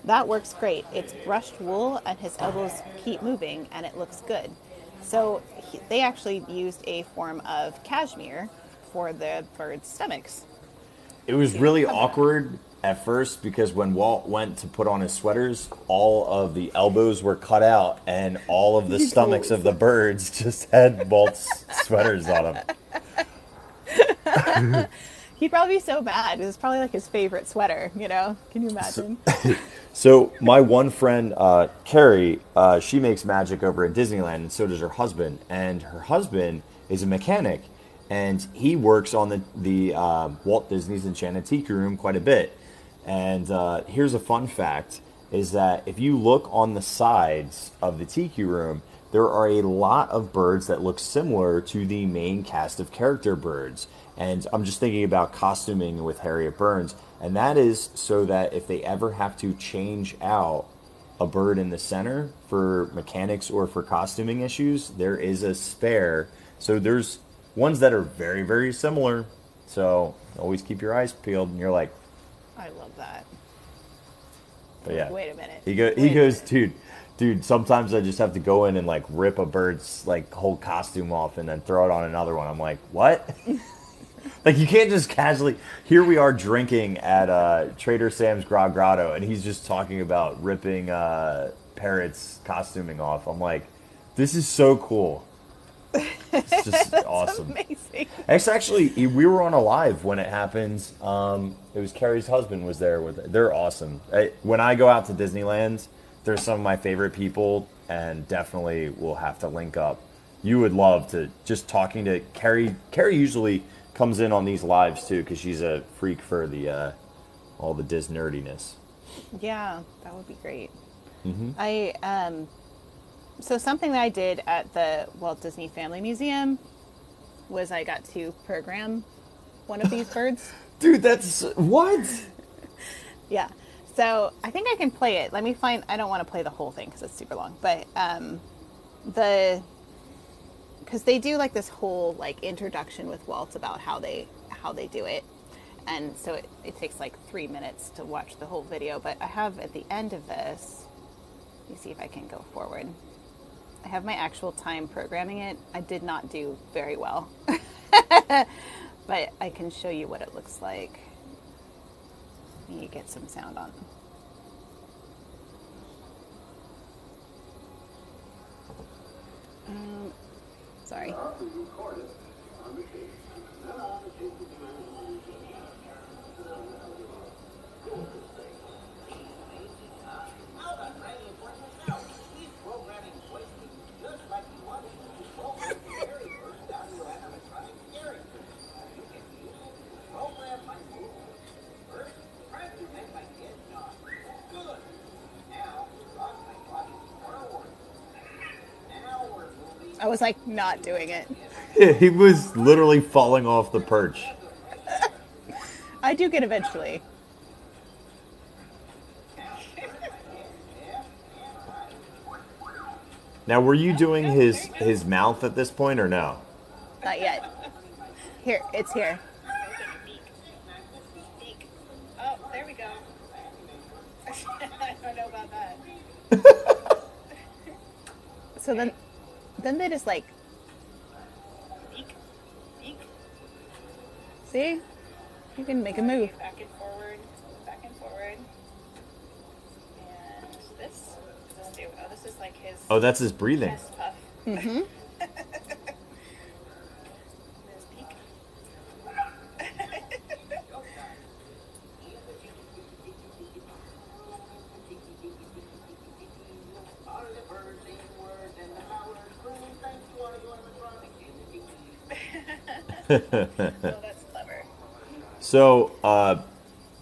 that works great. It's brushed wool and his elbows keep moving and it looks good. So they actually used a form of cashmere for the birds' stomachs. It was really awkward at first because when Walt went to put on his sweaters, all of the elbows were cut out and all of the stomachs of the birds just had Walt's sweaters on them. He'd probably be so mad. It was probably like his favorite sweater, Can you imagine? So my one friend, Carrie, she makes magic over at Disneyland, and so does her husband. And her husband is a mechanic, and he works on the Walt Disney's Enchanted Tiki Room quite a bit. And here's a fun fact, is that if you look on the sides of the Tiki Room, there are a lot of birds that look similar to the main cast of character birds. And I'm just thinking about costuming with Harriet Burns. And that is so that if they ever have to change out a bird in the center for mechanics or for costuming issues, there is a spare. So there's ones that are very, very similar So always keep your eyes peeled, and you're like, I love that. but yeah. Wait a minute. He goes, dude, sometimes I just have to go in and like rip a bird's like whole costume off and then throw it on another one. I'm like, what? Like, you can't just casually. Here we are drinking at Trader Sam's Grog Grotto, and he's just talking about ripping parrots' costuming off. I'm like, this is so cool. It's just awesome. Amazing. It's actually, we were on a live when it happened. It was Carrie's husband was there with. They're awesome. When I go out to Disneyland, they're some of my favorite people, and definitely will have to link up. You would love to just talking to Carrie. Carrie usually comes in on these lives too, because she's a freak for the all the Disney nerdiness. Yeah, that would be great. Mm-hmm. So something that I did at the Walt Disney Family Museum was I got to program one of these birds. Dude, that's what? Yeah. So I think I can play it. Let me find. I don't want to play the whole thing because it's super long. But because they do like this whole like introduction with Walt about how they do it, and so it takes like 3 minutes to watch the whole video. But I have at the end of this. Let me see if I can go forward. I have my actual time programming it. I did not do very well, but I can show you what it looks like. Let me get some sound on. Sorry. I was like not doing it. Yeah, he was literally falling off the perch. I do get eventually. Now, were you doing his mouth at this point or no? Not yet. Here, it's here. Oh, there we go. I don't know about that. So then they just like, Beak. see? You can make a move. Back and forward. And this? What does this do? Oh, this is like his Oh, that's his breathing. chest puff. Mm-hmm. His beak. Oh, that's clever. So,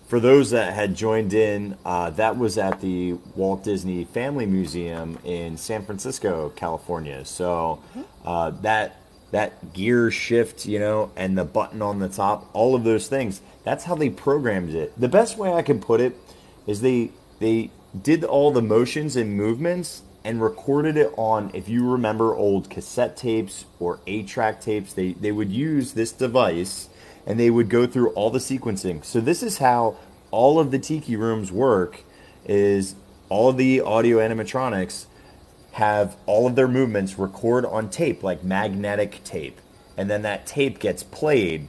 for those that had joined in, that was at the Walt Disney Family Museum in San Francisco, California. So, that gear shift, and the button on the top, all of those things, that's how they programmed it. The best way I can put it is they did all the motions and movements and recorded it on, if you remember old cassette tapes or 8-track tapes, they would use this device and they would go through all the sequencing. So this is how all of the Tiki rooms work, is all of the audio animatronics have all of their movements record on tape, like magnetic tape. And then that tape gets played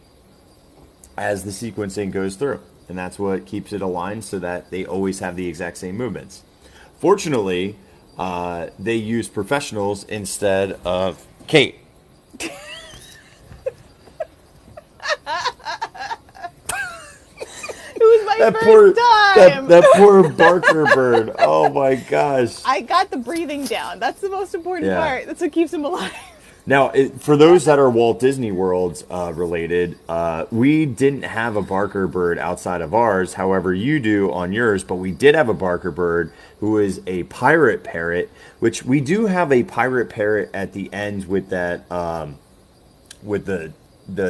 as the sequencing goes through. And that's what keeps it aligned so that they always have the exact same movements. Fortunately, they use professionals instead of Kate. That first time. That poor Barker bird. Oh my gosh. I got the breathing down. That's the most important part. That's what keeps him alive. Now, for those that are Walt Disney World related, we didn't have a Barker bird outside of ours. However, you do on yours. But we did have a Barker bird who is a pirate parrot, which we do have a pirate parrot at the end with that, with the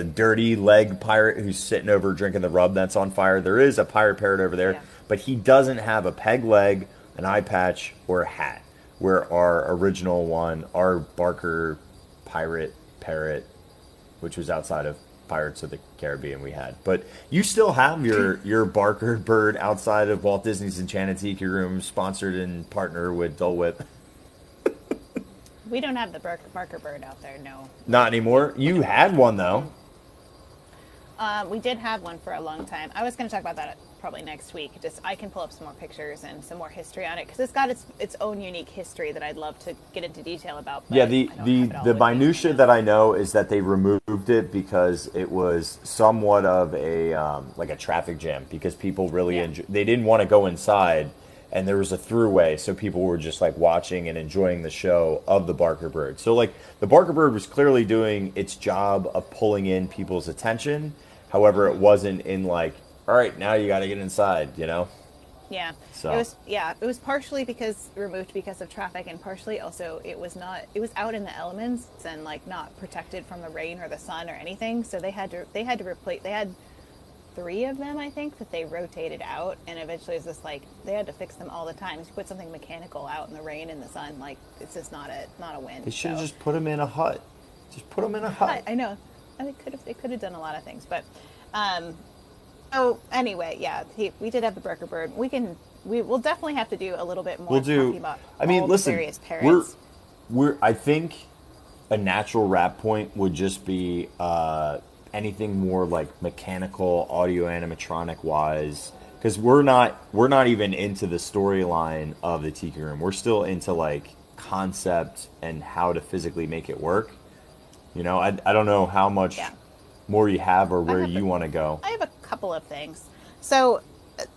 dirty leg pirate who's sitting over drinking the rub that's on fire. There is a pirate parrot over there, but he doesn't have a peg leg, an eye patch, or a hat. Where our original one, our Barker pirate parrot, which was outside of Pirates of the Caribbean we had. But you still have your Barker bird outside of Walt Disney's Enchanted Tiki Room, sponsored and partner with Dole Whip. We don't have the Barker bird out there, no. Not anymore. You had one though. We did have one for a long time. I was going to talk about that probably next week. Just I can pull up some more pictures and some more history on it because it's got its own unique history that I'd love to get into detail about. Yeah, the minutia that I know is that they removed it because it was somewhat of a like a traffic jam because people really they didn't want to go inside and there was a throughway, so people were just like watching and enjoying the show of the Barker bird. So like the Barker bird was clearly doing its job of pulling in people's attention. However, it wasn't in like, all right, now you got to get inside, you know? Yeah. So. It was partially removed because of traffic, and partially also it was out in the elements and like not protected from the rain or the sun or anything. So they had to replace. They had 3 of them, I think, that they rotated out, and eventually it was just like they had to fix them all the time. If you put something mechanical out in the rain and the sun, like it's just not a win. They should have just put them in a hut. Just put them in a hut. I know. They could have done a lot of things, but so anyway, yeah, we did have the Barker bird. We'll definitely have to do a little bit more talking about the various parrots. I think a natural wrap point would just be anything more like mechanical, audio animatronic wise, because we're not even into the storyline of the Tiki Room. We're still into like concept and how to physically make it work. You know, I don't know how much more you have or where you want to go. I have a couple of things. So,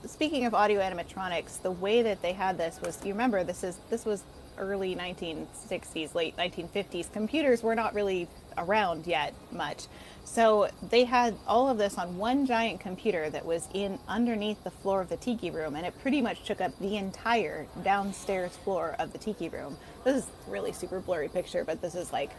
speaking of audio animatronics, the way that they had this was, you remember, this was early 1960s, late 1950s. Computers were not really around yet much. So they had all of this on one giant computer that was underneath the floor of the Tiki Room, and it pretty much took up the entire downstairs floor of the Tiki Room. This is really super blurry picture, but this is like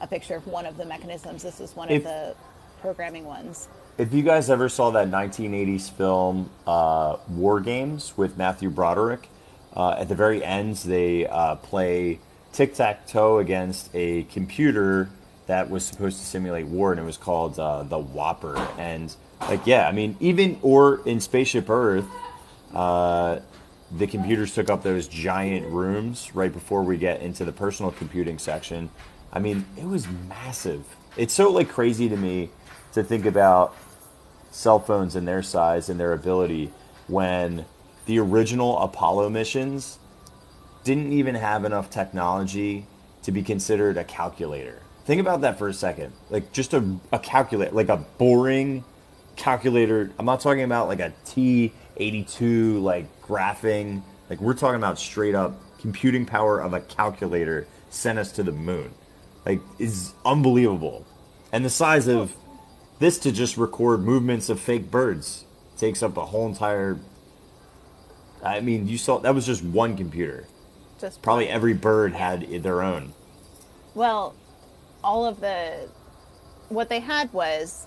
a picture of one of the mechanisms. This is one of the programming ones. If you guys ever saw that 1980s film War Games with Matthew Broderick, at the very end they play tic-tac-toe against a computer that was supposed to simulate war, and it was called the Whopper. And like, yeah, I mean, or in Spaceship Earth, the computers took up those giant rooms right before we get into the personal computing section. I mean, it was massive. It's so like crazy to me to think about cell phones and their size and their ability when the original Apollo missions didn't even have enough technology to be considered a calculator. Think about that for a second. Like just a calculator, like a boring calculator. I'm not talking about like a T82 like graphing. Like we're talking about straight up computing power of a calculator sent us to the moon. Like, is unbelievable. And the size of this to just record movements of fake birds takes up a whole entire... I mean, you saw... That was just one computer. Just probably every bird had their own. Well, what they had was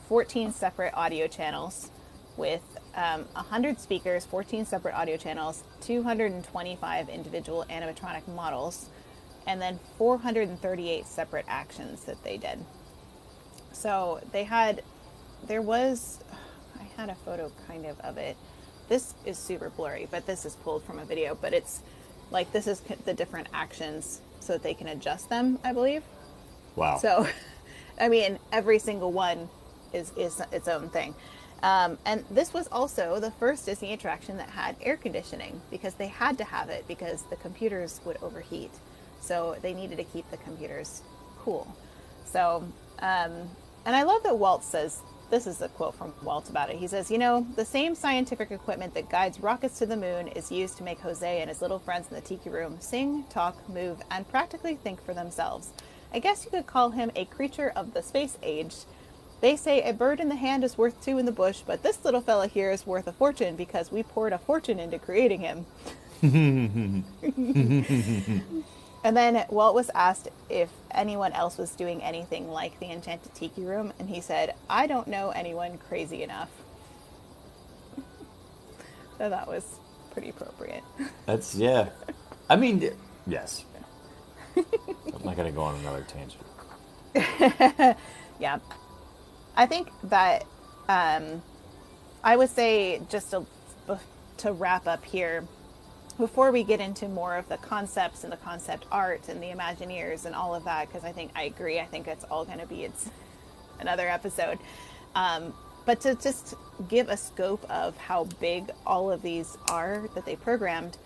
14 separate audio channels with 100 speakers, 14 separate audio channels, 225 individual animatronic models, and then 438 separate actions that they did. So I had a photo kind of it. This is super blurry, but this is pulled from a video, but it's like, this is the different actions so that they can adjust them, I believe. Wow. So, I mean, every single one is its own thing. And this was also the first Disney attraction that had air conditioning, because they had to have it because the computers would overheat. So they needed to keep the computers cool. So, and I love that Walt says, this is a quote from Walt about it. He says, you know, the same scientific equipment that guides rockets to the moon is used to make Jose and his little friends in the Tiki Room sing, talk, move, and practically think for themselves. I guess you could call him a creature of the space age. They say a bird in the hand is worth 2 in the bush, but this little fella here is worth a fortune because we poured a fortune into creating him. And then Walt was asked if anyone else was doing anything like the Enchanted Tiki Room, and he said, I don't know anyone crazy enough. So that was pretty appropriate. That's, yeah. I mean, yes. I'm not going to go on another tangent. Yeah. I think that I would say just to wrap up here, before we get into more of the concepts and the concept art and the Imagineers and all of that, because I agree. I think it's all going to be another episode. But to just give a scope of how big all of these are that they programmed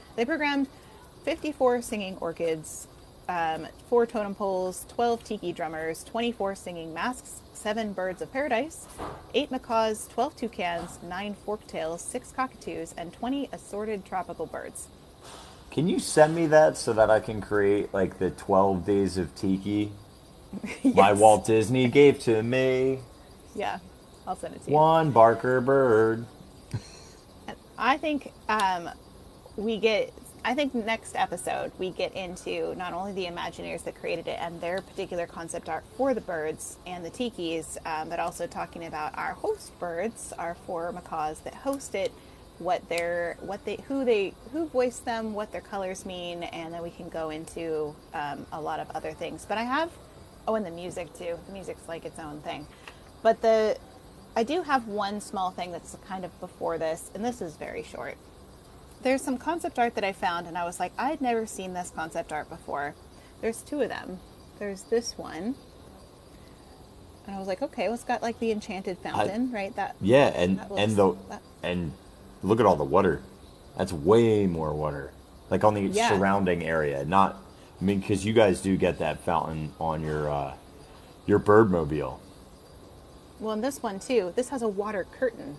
54 singing orchids, 4 totem poles, 12 tiki drummers, 24 singing masks, 7 birds of paradise, 8 macaws, 12 toucans, 9 forktails, 6 cockatoos, and 20 assorted tropical birds. Can you send me that so that I can create like the 12 days of tiki Yes. my Walt Disney gave to me? Yeah, I'll send it to you. One Barker bird. I think next episode we get into not only the Imagineers that created it and their particular concept art for the birds and the tikis, but also talking about our host birds, our 4 macaws that host it, who voiced them, what their colors mean, and then we can go into a lot of other things. But and the music too. The music's like its own thing. But I do have one small thing that's kind of before this, and this is very short. There's some concept art that I found, and I was like, I'd never seen this concept art before. There's 2 of them. There's this one, and I was like, okay, well, it's got like the Enchanted fountain, right? And look at all the water. That's way more water. Like on the surrounding area. Because you guys do get that fountain on your birdmobile. Well, and this one too. This has a water curtain.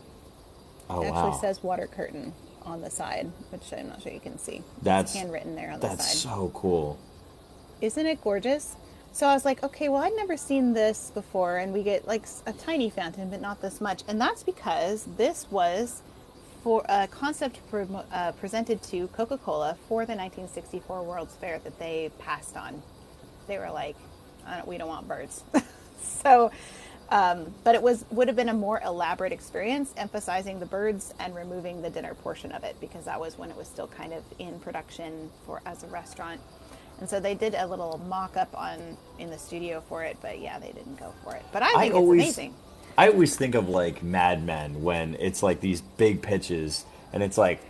Oh, it wow. actually says water curtain on the side, which I'm not sure you can see. That's it's handwritten there on the side. That's so cool. Isn't it gorgeous? So I was like, okay, well, I'd never seen this before, and we get like a tiny fountain, but not this much. And that's because this was for a concept presented to Coca-Cola for the 1964 World's Fair that they passed on. They were like, we don't want birds. So, but it would have been a more elaborate experience, emphasizing the birds and removing the dinner portion of it, because that was when it was still kind of in production as a restaurant. And so they did a little mock-up in the studio for it, but yeah, they didn't go for it. But I think it's amazing. I always think of like Mad Men when it's like these big pitches, and it's like,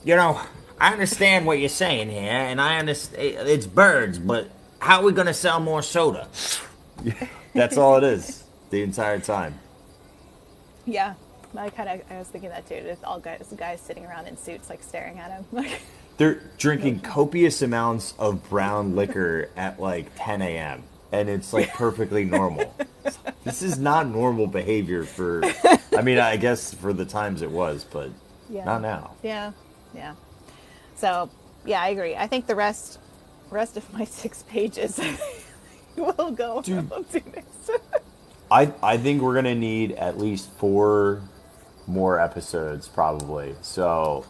I understand what you're saying here, and I understand it's birds, but how are we going to sell more soda? That's all it is the entire time. Yeah, I was thinking that too. It's all guys sitting around in suits, like staring at him. They're drinking copious amounts of brown liquor at like 10 a.m. and it's like perfectly normal. This is not normal behavior I guess for the times it was, but not now. Yeah. So, yeah, I agree. I think the rest of my 6 pages will go. Dude, I'll do this. I think we're going to need at least 4 more episodes, probably. So,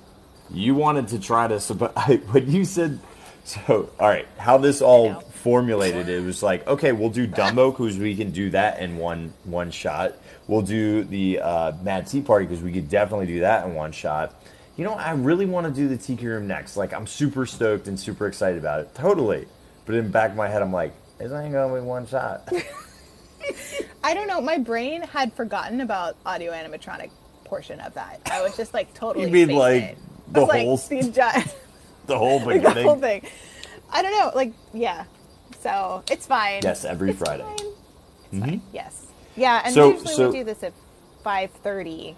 you wanted to try to... But when you said... So, all right, how this all formulated, it was like, okay, we'll do Dumbo because we can do that in one shot. We'll do the Mad Tea Party because we could definitely do that in one shot. I really want to do the Tiki Room next. Like, I'm super stoked and super excited about it. Totally. But in the back of my head, I'm like, this ain't going to be one shot. I don't know. My brain had forgotten about audio animatronic portion of that. I was just like totally. You mean like the whole the whole beginning? Like the whole thing. I don't know. Like, yeah. So it's fine. Yes, every Friday. It's fine. Yes. Yeah, and usually we do this at 5:30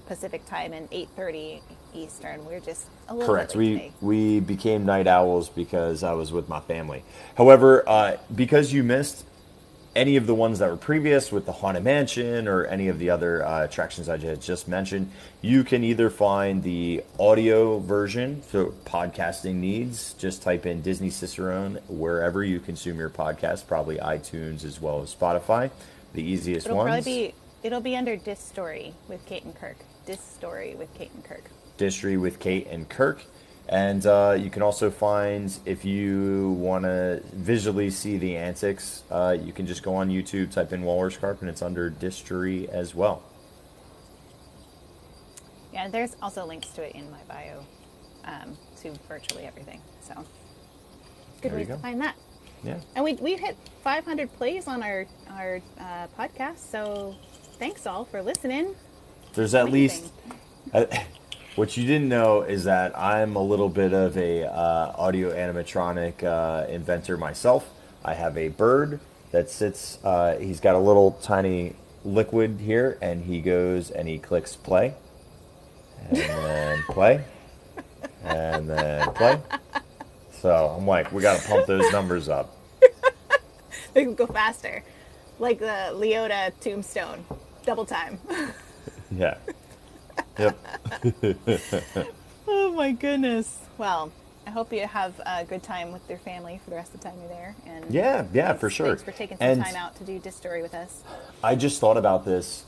Pacific time and 8:30 Eastern. We're just a little correct. bit late today. We became night owls because I was with my family. However, because you missed any of the ones that were previous with the Haunted Mansion or any of the other attractions I just mentioned, you can either find the audio version, so podcasting needs, just type in Disney Cicerone wherever you consume your podcast, probably iTunes as well as Spotify, the easiest ones. It'll be under Distory with Kate and Kirk. Distory with Kate and Kirk. Distory with Kate and Kirk. And you can also find, if you want to visually see the antics, you can just go on YouTube, type in Walrus Carp, and it's under Distory as well. Yeah, there's also links to it in my bio to virtually everything. So, good way to find that. Yeah. And we hit 500 plays on our podcast, so thanks all for listening. There's at least... what you didn't know is that I'm a little bit of a audio animatronic inventor myself. I have a bird that sits... he's got a little tiny liquid here, and he goes and he clicks play. And then play. And then play. So I'm like, we got to pump those numbers up. They can go faster. Like the Leota tombstone. Double time. Yeah. Yep. Oh my goodness. Well, I hope you have a good time with your family for the rest of the time you're there. And yeah, for sure. Thanks for taking some time out to do Distory with us. I just thought about this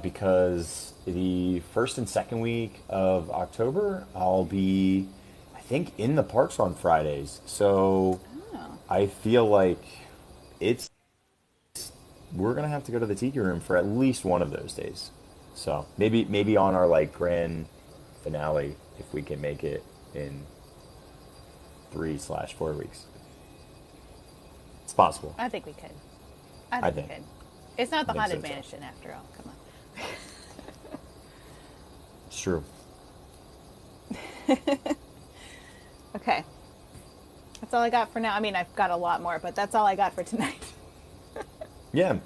because the first and second week of October, I'll be, I think, in the parks on Fridays. So I feel like we're going to have to go to the Tiki Room for at least one of those days. So maybe on our like grand finale, if we can make it in 3/4 weeks. It's possible. I think we could. I think we could. It's not the Haunted so. Mansion after all. Come on. It's true. Okay. That's all I got for now. I mean, I've got a lot more, but that's all I got for tonight. Yeah,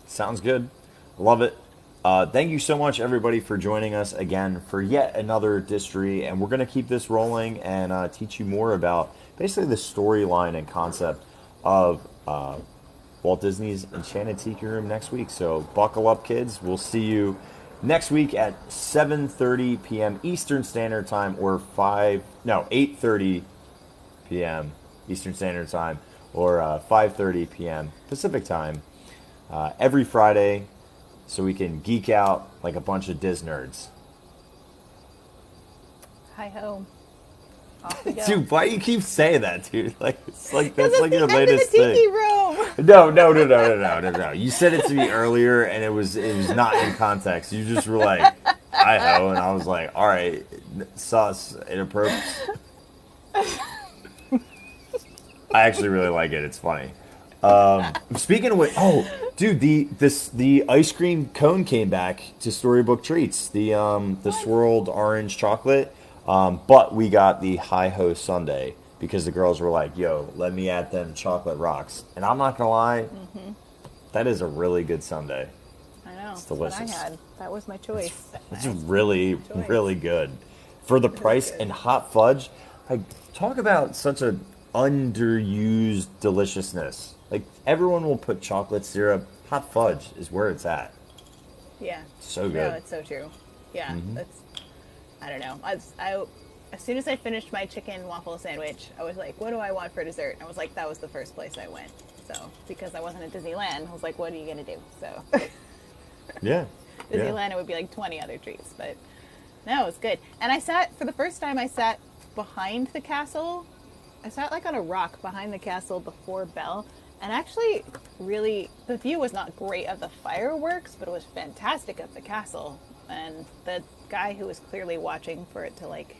sounds good. Love it. Thank you so much, everybody, for joining us again for yet another Distory, and we're going to keep this rolling and teach you more about basically the storyline and concept of Walt Disney's Enchanted Tiki Room next week. So buckle up, kids. We'll see you next week at 7:30 p.m. Eastern Standard Time or 8:30 p.m. Eastern Standard Time or 5:30 p.m. Pacific Time every Friday, so we can geek out like a bunch of Diz nerds. Hi ho. Off we go. Dude, why do you keep saying that, dude? Like it's like Because that's it's like the your end of latest the Tiki thing. Room. No. You said it to me earlier, and it was not in context. You just were like, "Hi ho," and I was like, "All right, sus, inappropriate." I actually really like it. It's funny. Speaking of which, dude, the ice cream cone came back to Storybook Treats. The swirled orange chocolate, but we got the Hi Ho Sundae because the girls were like, "Yo, let me add them chocolate rocks." And I'm not gonna lie, that is a really good sundae. I know. It's delicious. That's what I had. That was my choice. It's really, really good for the price. And hot fudge, like, talk about such a underused deliciousness. Like, everyone will put chocolate syrup. Hot fudge is where it's at. Yeah. So good. No, it's so true. Yeah, that's. I don't know. As soon as I finished my chicken waffle sandwich, I was like, "What do I want for dessert?" And I was like, "That was the first place I went." So because I wasn't at Disneyland, I was like, "What are you gonna do?" So. Yeah. Disneyland, it would be like 20 other treats, but no, it was good. And for the first time, I sat behind the castle. I sat like on a rock behind the castle before Belle, and actually, really, the view was not great of the fireworks, but it was fantastic of the castle. And the guy who was clearly watching for it to like,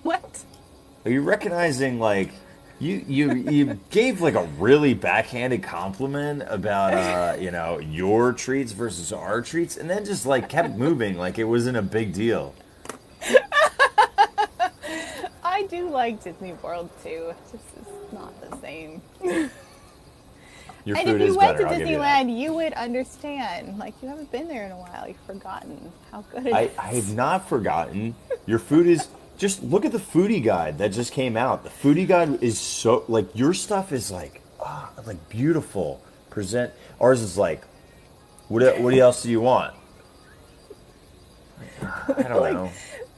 what? Are you recognizing, like, you gave like a really backhanded compliment about your treats versus our treats, and then just like kept moving like it wasn't a big deal. I do like Disney World too. It's just not the same. Your And food if is you went better. to I'll give you that. Disneyland, you would understand. Like, you haven't been there in a while. You've forgotten how good it I is. have not forgotten. Your food is... Just look at the foodie guide that just came out. The foodie guide is so... Like, your stuff is, like beautiful. Ours is like, what else do you want? I don't Like, know.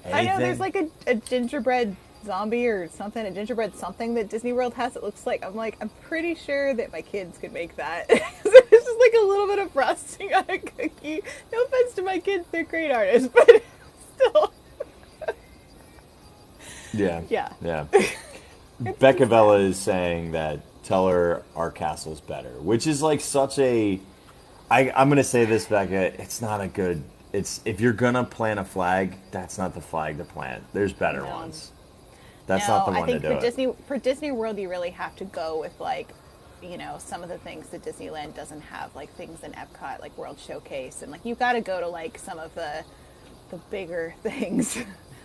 I know there's Anything? like a gingerbread zombie or something, a gingerbread something that Disney World has. It looks like, I'm pretty sure that my kids could make that. There's just like a little bit of frosting on a cookie. No offense to my kids, they're great artists, but still. Yeah. Becca Vella is saying that tell her our castle's better, which is like such a... I'm going to say this, Becca, it's not a good... If you're going to plant a flag, that's not the flag to plant. There's better ones. That's not the one to do it. For Disney World, you really have to go with like, you know, some of the things that Disneyland doesn't have, like things in Epcot, like World Showcase, and like you've got to go to like some of the bigger things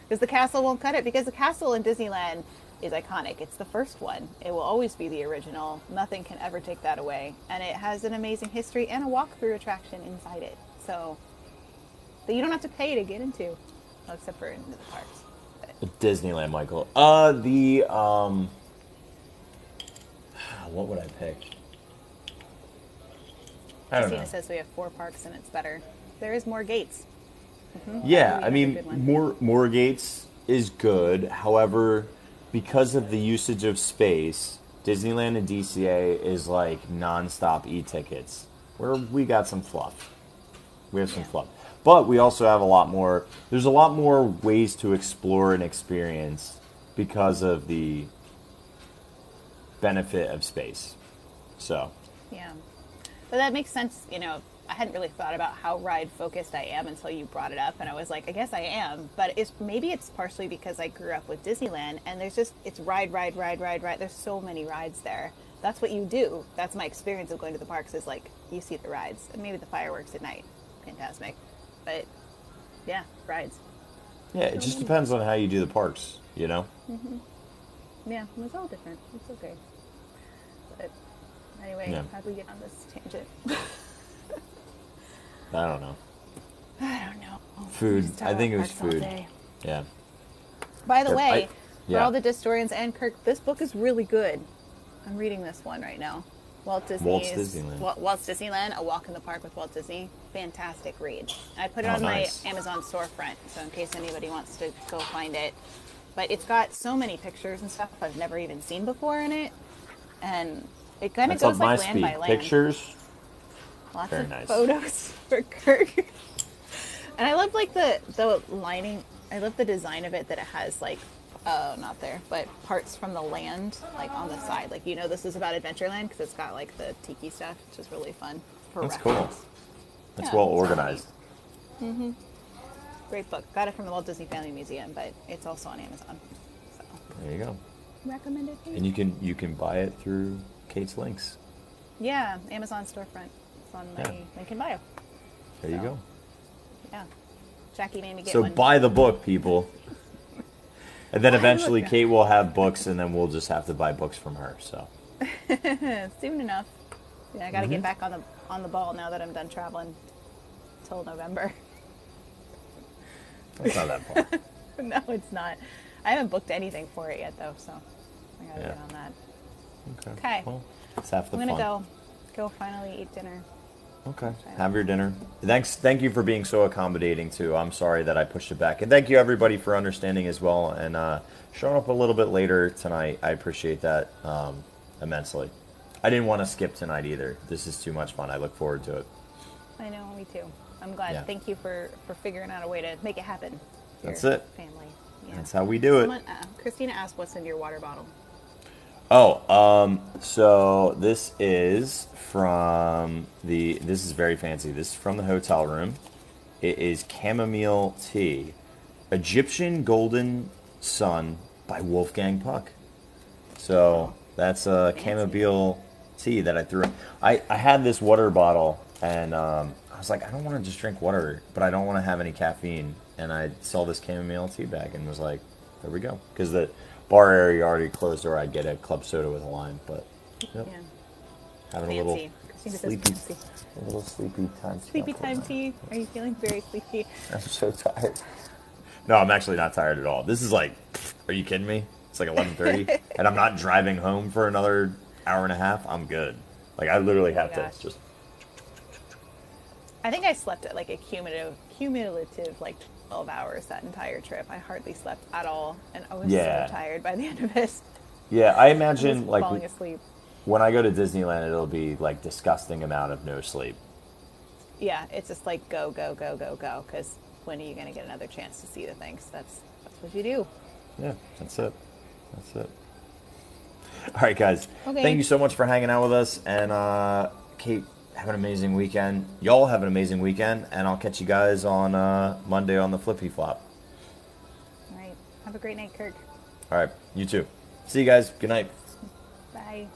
because the castle won't cut it. Because the castle in Disneyland is iconic. It's the first one. It will always be the original. Nothing can ever take that away, and it has an amazing history and a walkthrough attraction inside it. So that you don't have to pay to get into, well, except for into the parks. Disneyland, Michael. What would I pick? I don't know. Christina says we have 4 parks and it's better. There is more gates. Yeah, I mean, more gates is good. However, because of the usage of space, Disneyland and DCA is like non-stop e-tickets, where we got some fluff. We have some fluff. But we also have a lot more, there's a lot more ways to explore and experience because of the benefit of space. So. Yeah. But that makes sense, you know, I hadn't really thought about how ride focused I am until you brought it up, and I was like, I guess I am, but maybe it's partially because I grew up with Disneyland, and it's ride. There's so many rides there. That's what you do. That's my experience of going to the parks, is like you see the rides, and maybe the fireworks at night, fantastic. But yeah, rides. Yeah, it just depends on how you do the parks, you know. Yeah, it's all different. It's okay. But anyway, how do we get on this tangent? I don't know. Food. I think it was food. Yeah. By the way, for all the Distorians and Kirk, this book is really good. I'm reading this one right now. Walt's Disneyland, A Walk in the Park with Walt Disney. Fantastic read. I put it on my Amazon storefront, so in case anybody wants to go find it. But it's got so many pictures and stuff I've never even seen before in it. And it kind of goes like land by land. Pictures. Lots of photos for Kirk. And I love like the lining. I love the design of it, that it has like, not there, but parts from the land like on the side. Like, you know, this is about Adventureland because it's got like the Tiki stuff, which is really fun. That's cool. That's well organized. Great book. Got it from the Walt Disney Family Museum, but it's also on Amazon. So there you go. Recommended. And you can buy it through Kate's links. Yeah, Amazon storefront. It's on my link in bio. There you go. Yeah. Jackie made me get one. So buy the book, people. And then eventually Kate will have books, and then we'll just have to buy books from her. So soon enough. Yeah, I got to get back on the ball now that I'm done traveling till November. That's not that far. No, it's not. I haven't booked anything for it yet, though, so I got to get on that. Okay. Well, it's half the fun. I'm gonna go finally eat dinner. Okay. Have your dinner. Thank you for being so accommodating too. I'm sorry that I pushed it back. And thank you everybody for understanding as well, and showing up a little bit later tonight. I appreciate that immensely. I didn't want to skip tonight either. This is too much fun. I look forward to it. I know, me too. I'm glad. Yeah. Thank you for figuring out a way to make it happen. That's it. Family. Yeah. That's how we do it. Christina asked what's in your water bottle. Oh, so this is from this is very fancy. This is from the hotel room. It is chamomile tea. Egyptian Golden Sun by Wolfgang Puck. So that's a chamomile tea that I threw. I had this water bottle, and I was like, I don't want to just drink water, but I don't want to have any caffeine. And I saw this chamomile tea bag and was like, there we go. Because the bar area already closed, or I'd get a club soda with a lime. But yep. Yeah. Having a little sleepy time. Sleepy time tea. Are you feeling very sleepy? I'm so tired. No, I'm actually not tired at all. This is like, are you kidding me? It's like 11:30, and I'm not driving home for another hour and a half. I'm good. Like, I literally have to just. I think I slept at like a cumulative like 12 hours that entire trip. I hardly slept at all, and I was so tired by the end of it. Yeah, I imagine like falling asleep. When I go to Disneyland, it'll be like disgusting amount of no sleep. Yeah, it's just like go, because when are you going to get another chance to see the things? That's what you do. Yeah, that's it. All right, guys. Okay. Thank you so much for hanging out with us, and Kate, have an amazing weekend. Y'all have an amazing weekend, and I'll catch you guys on Monday on the Flippy Flop. All right. Have a great night, Kirk. All right, you too. See you guys. Good night. Bye.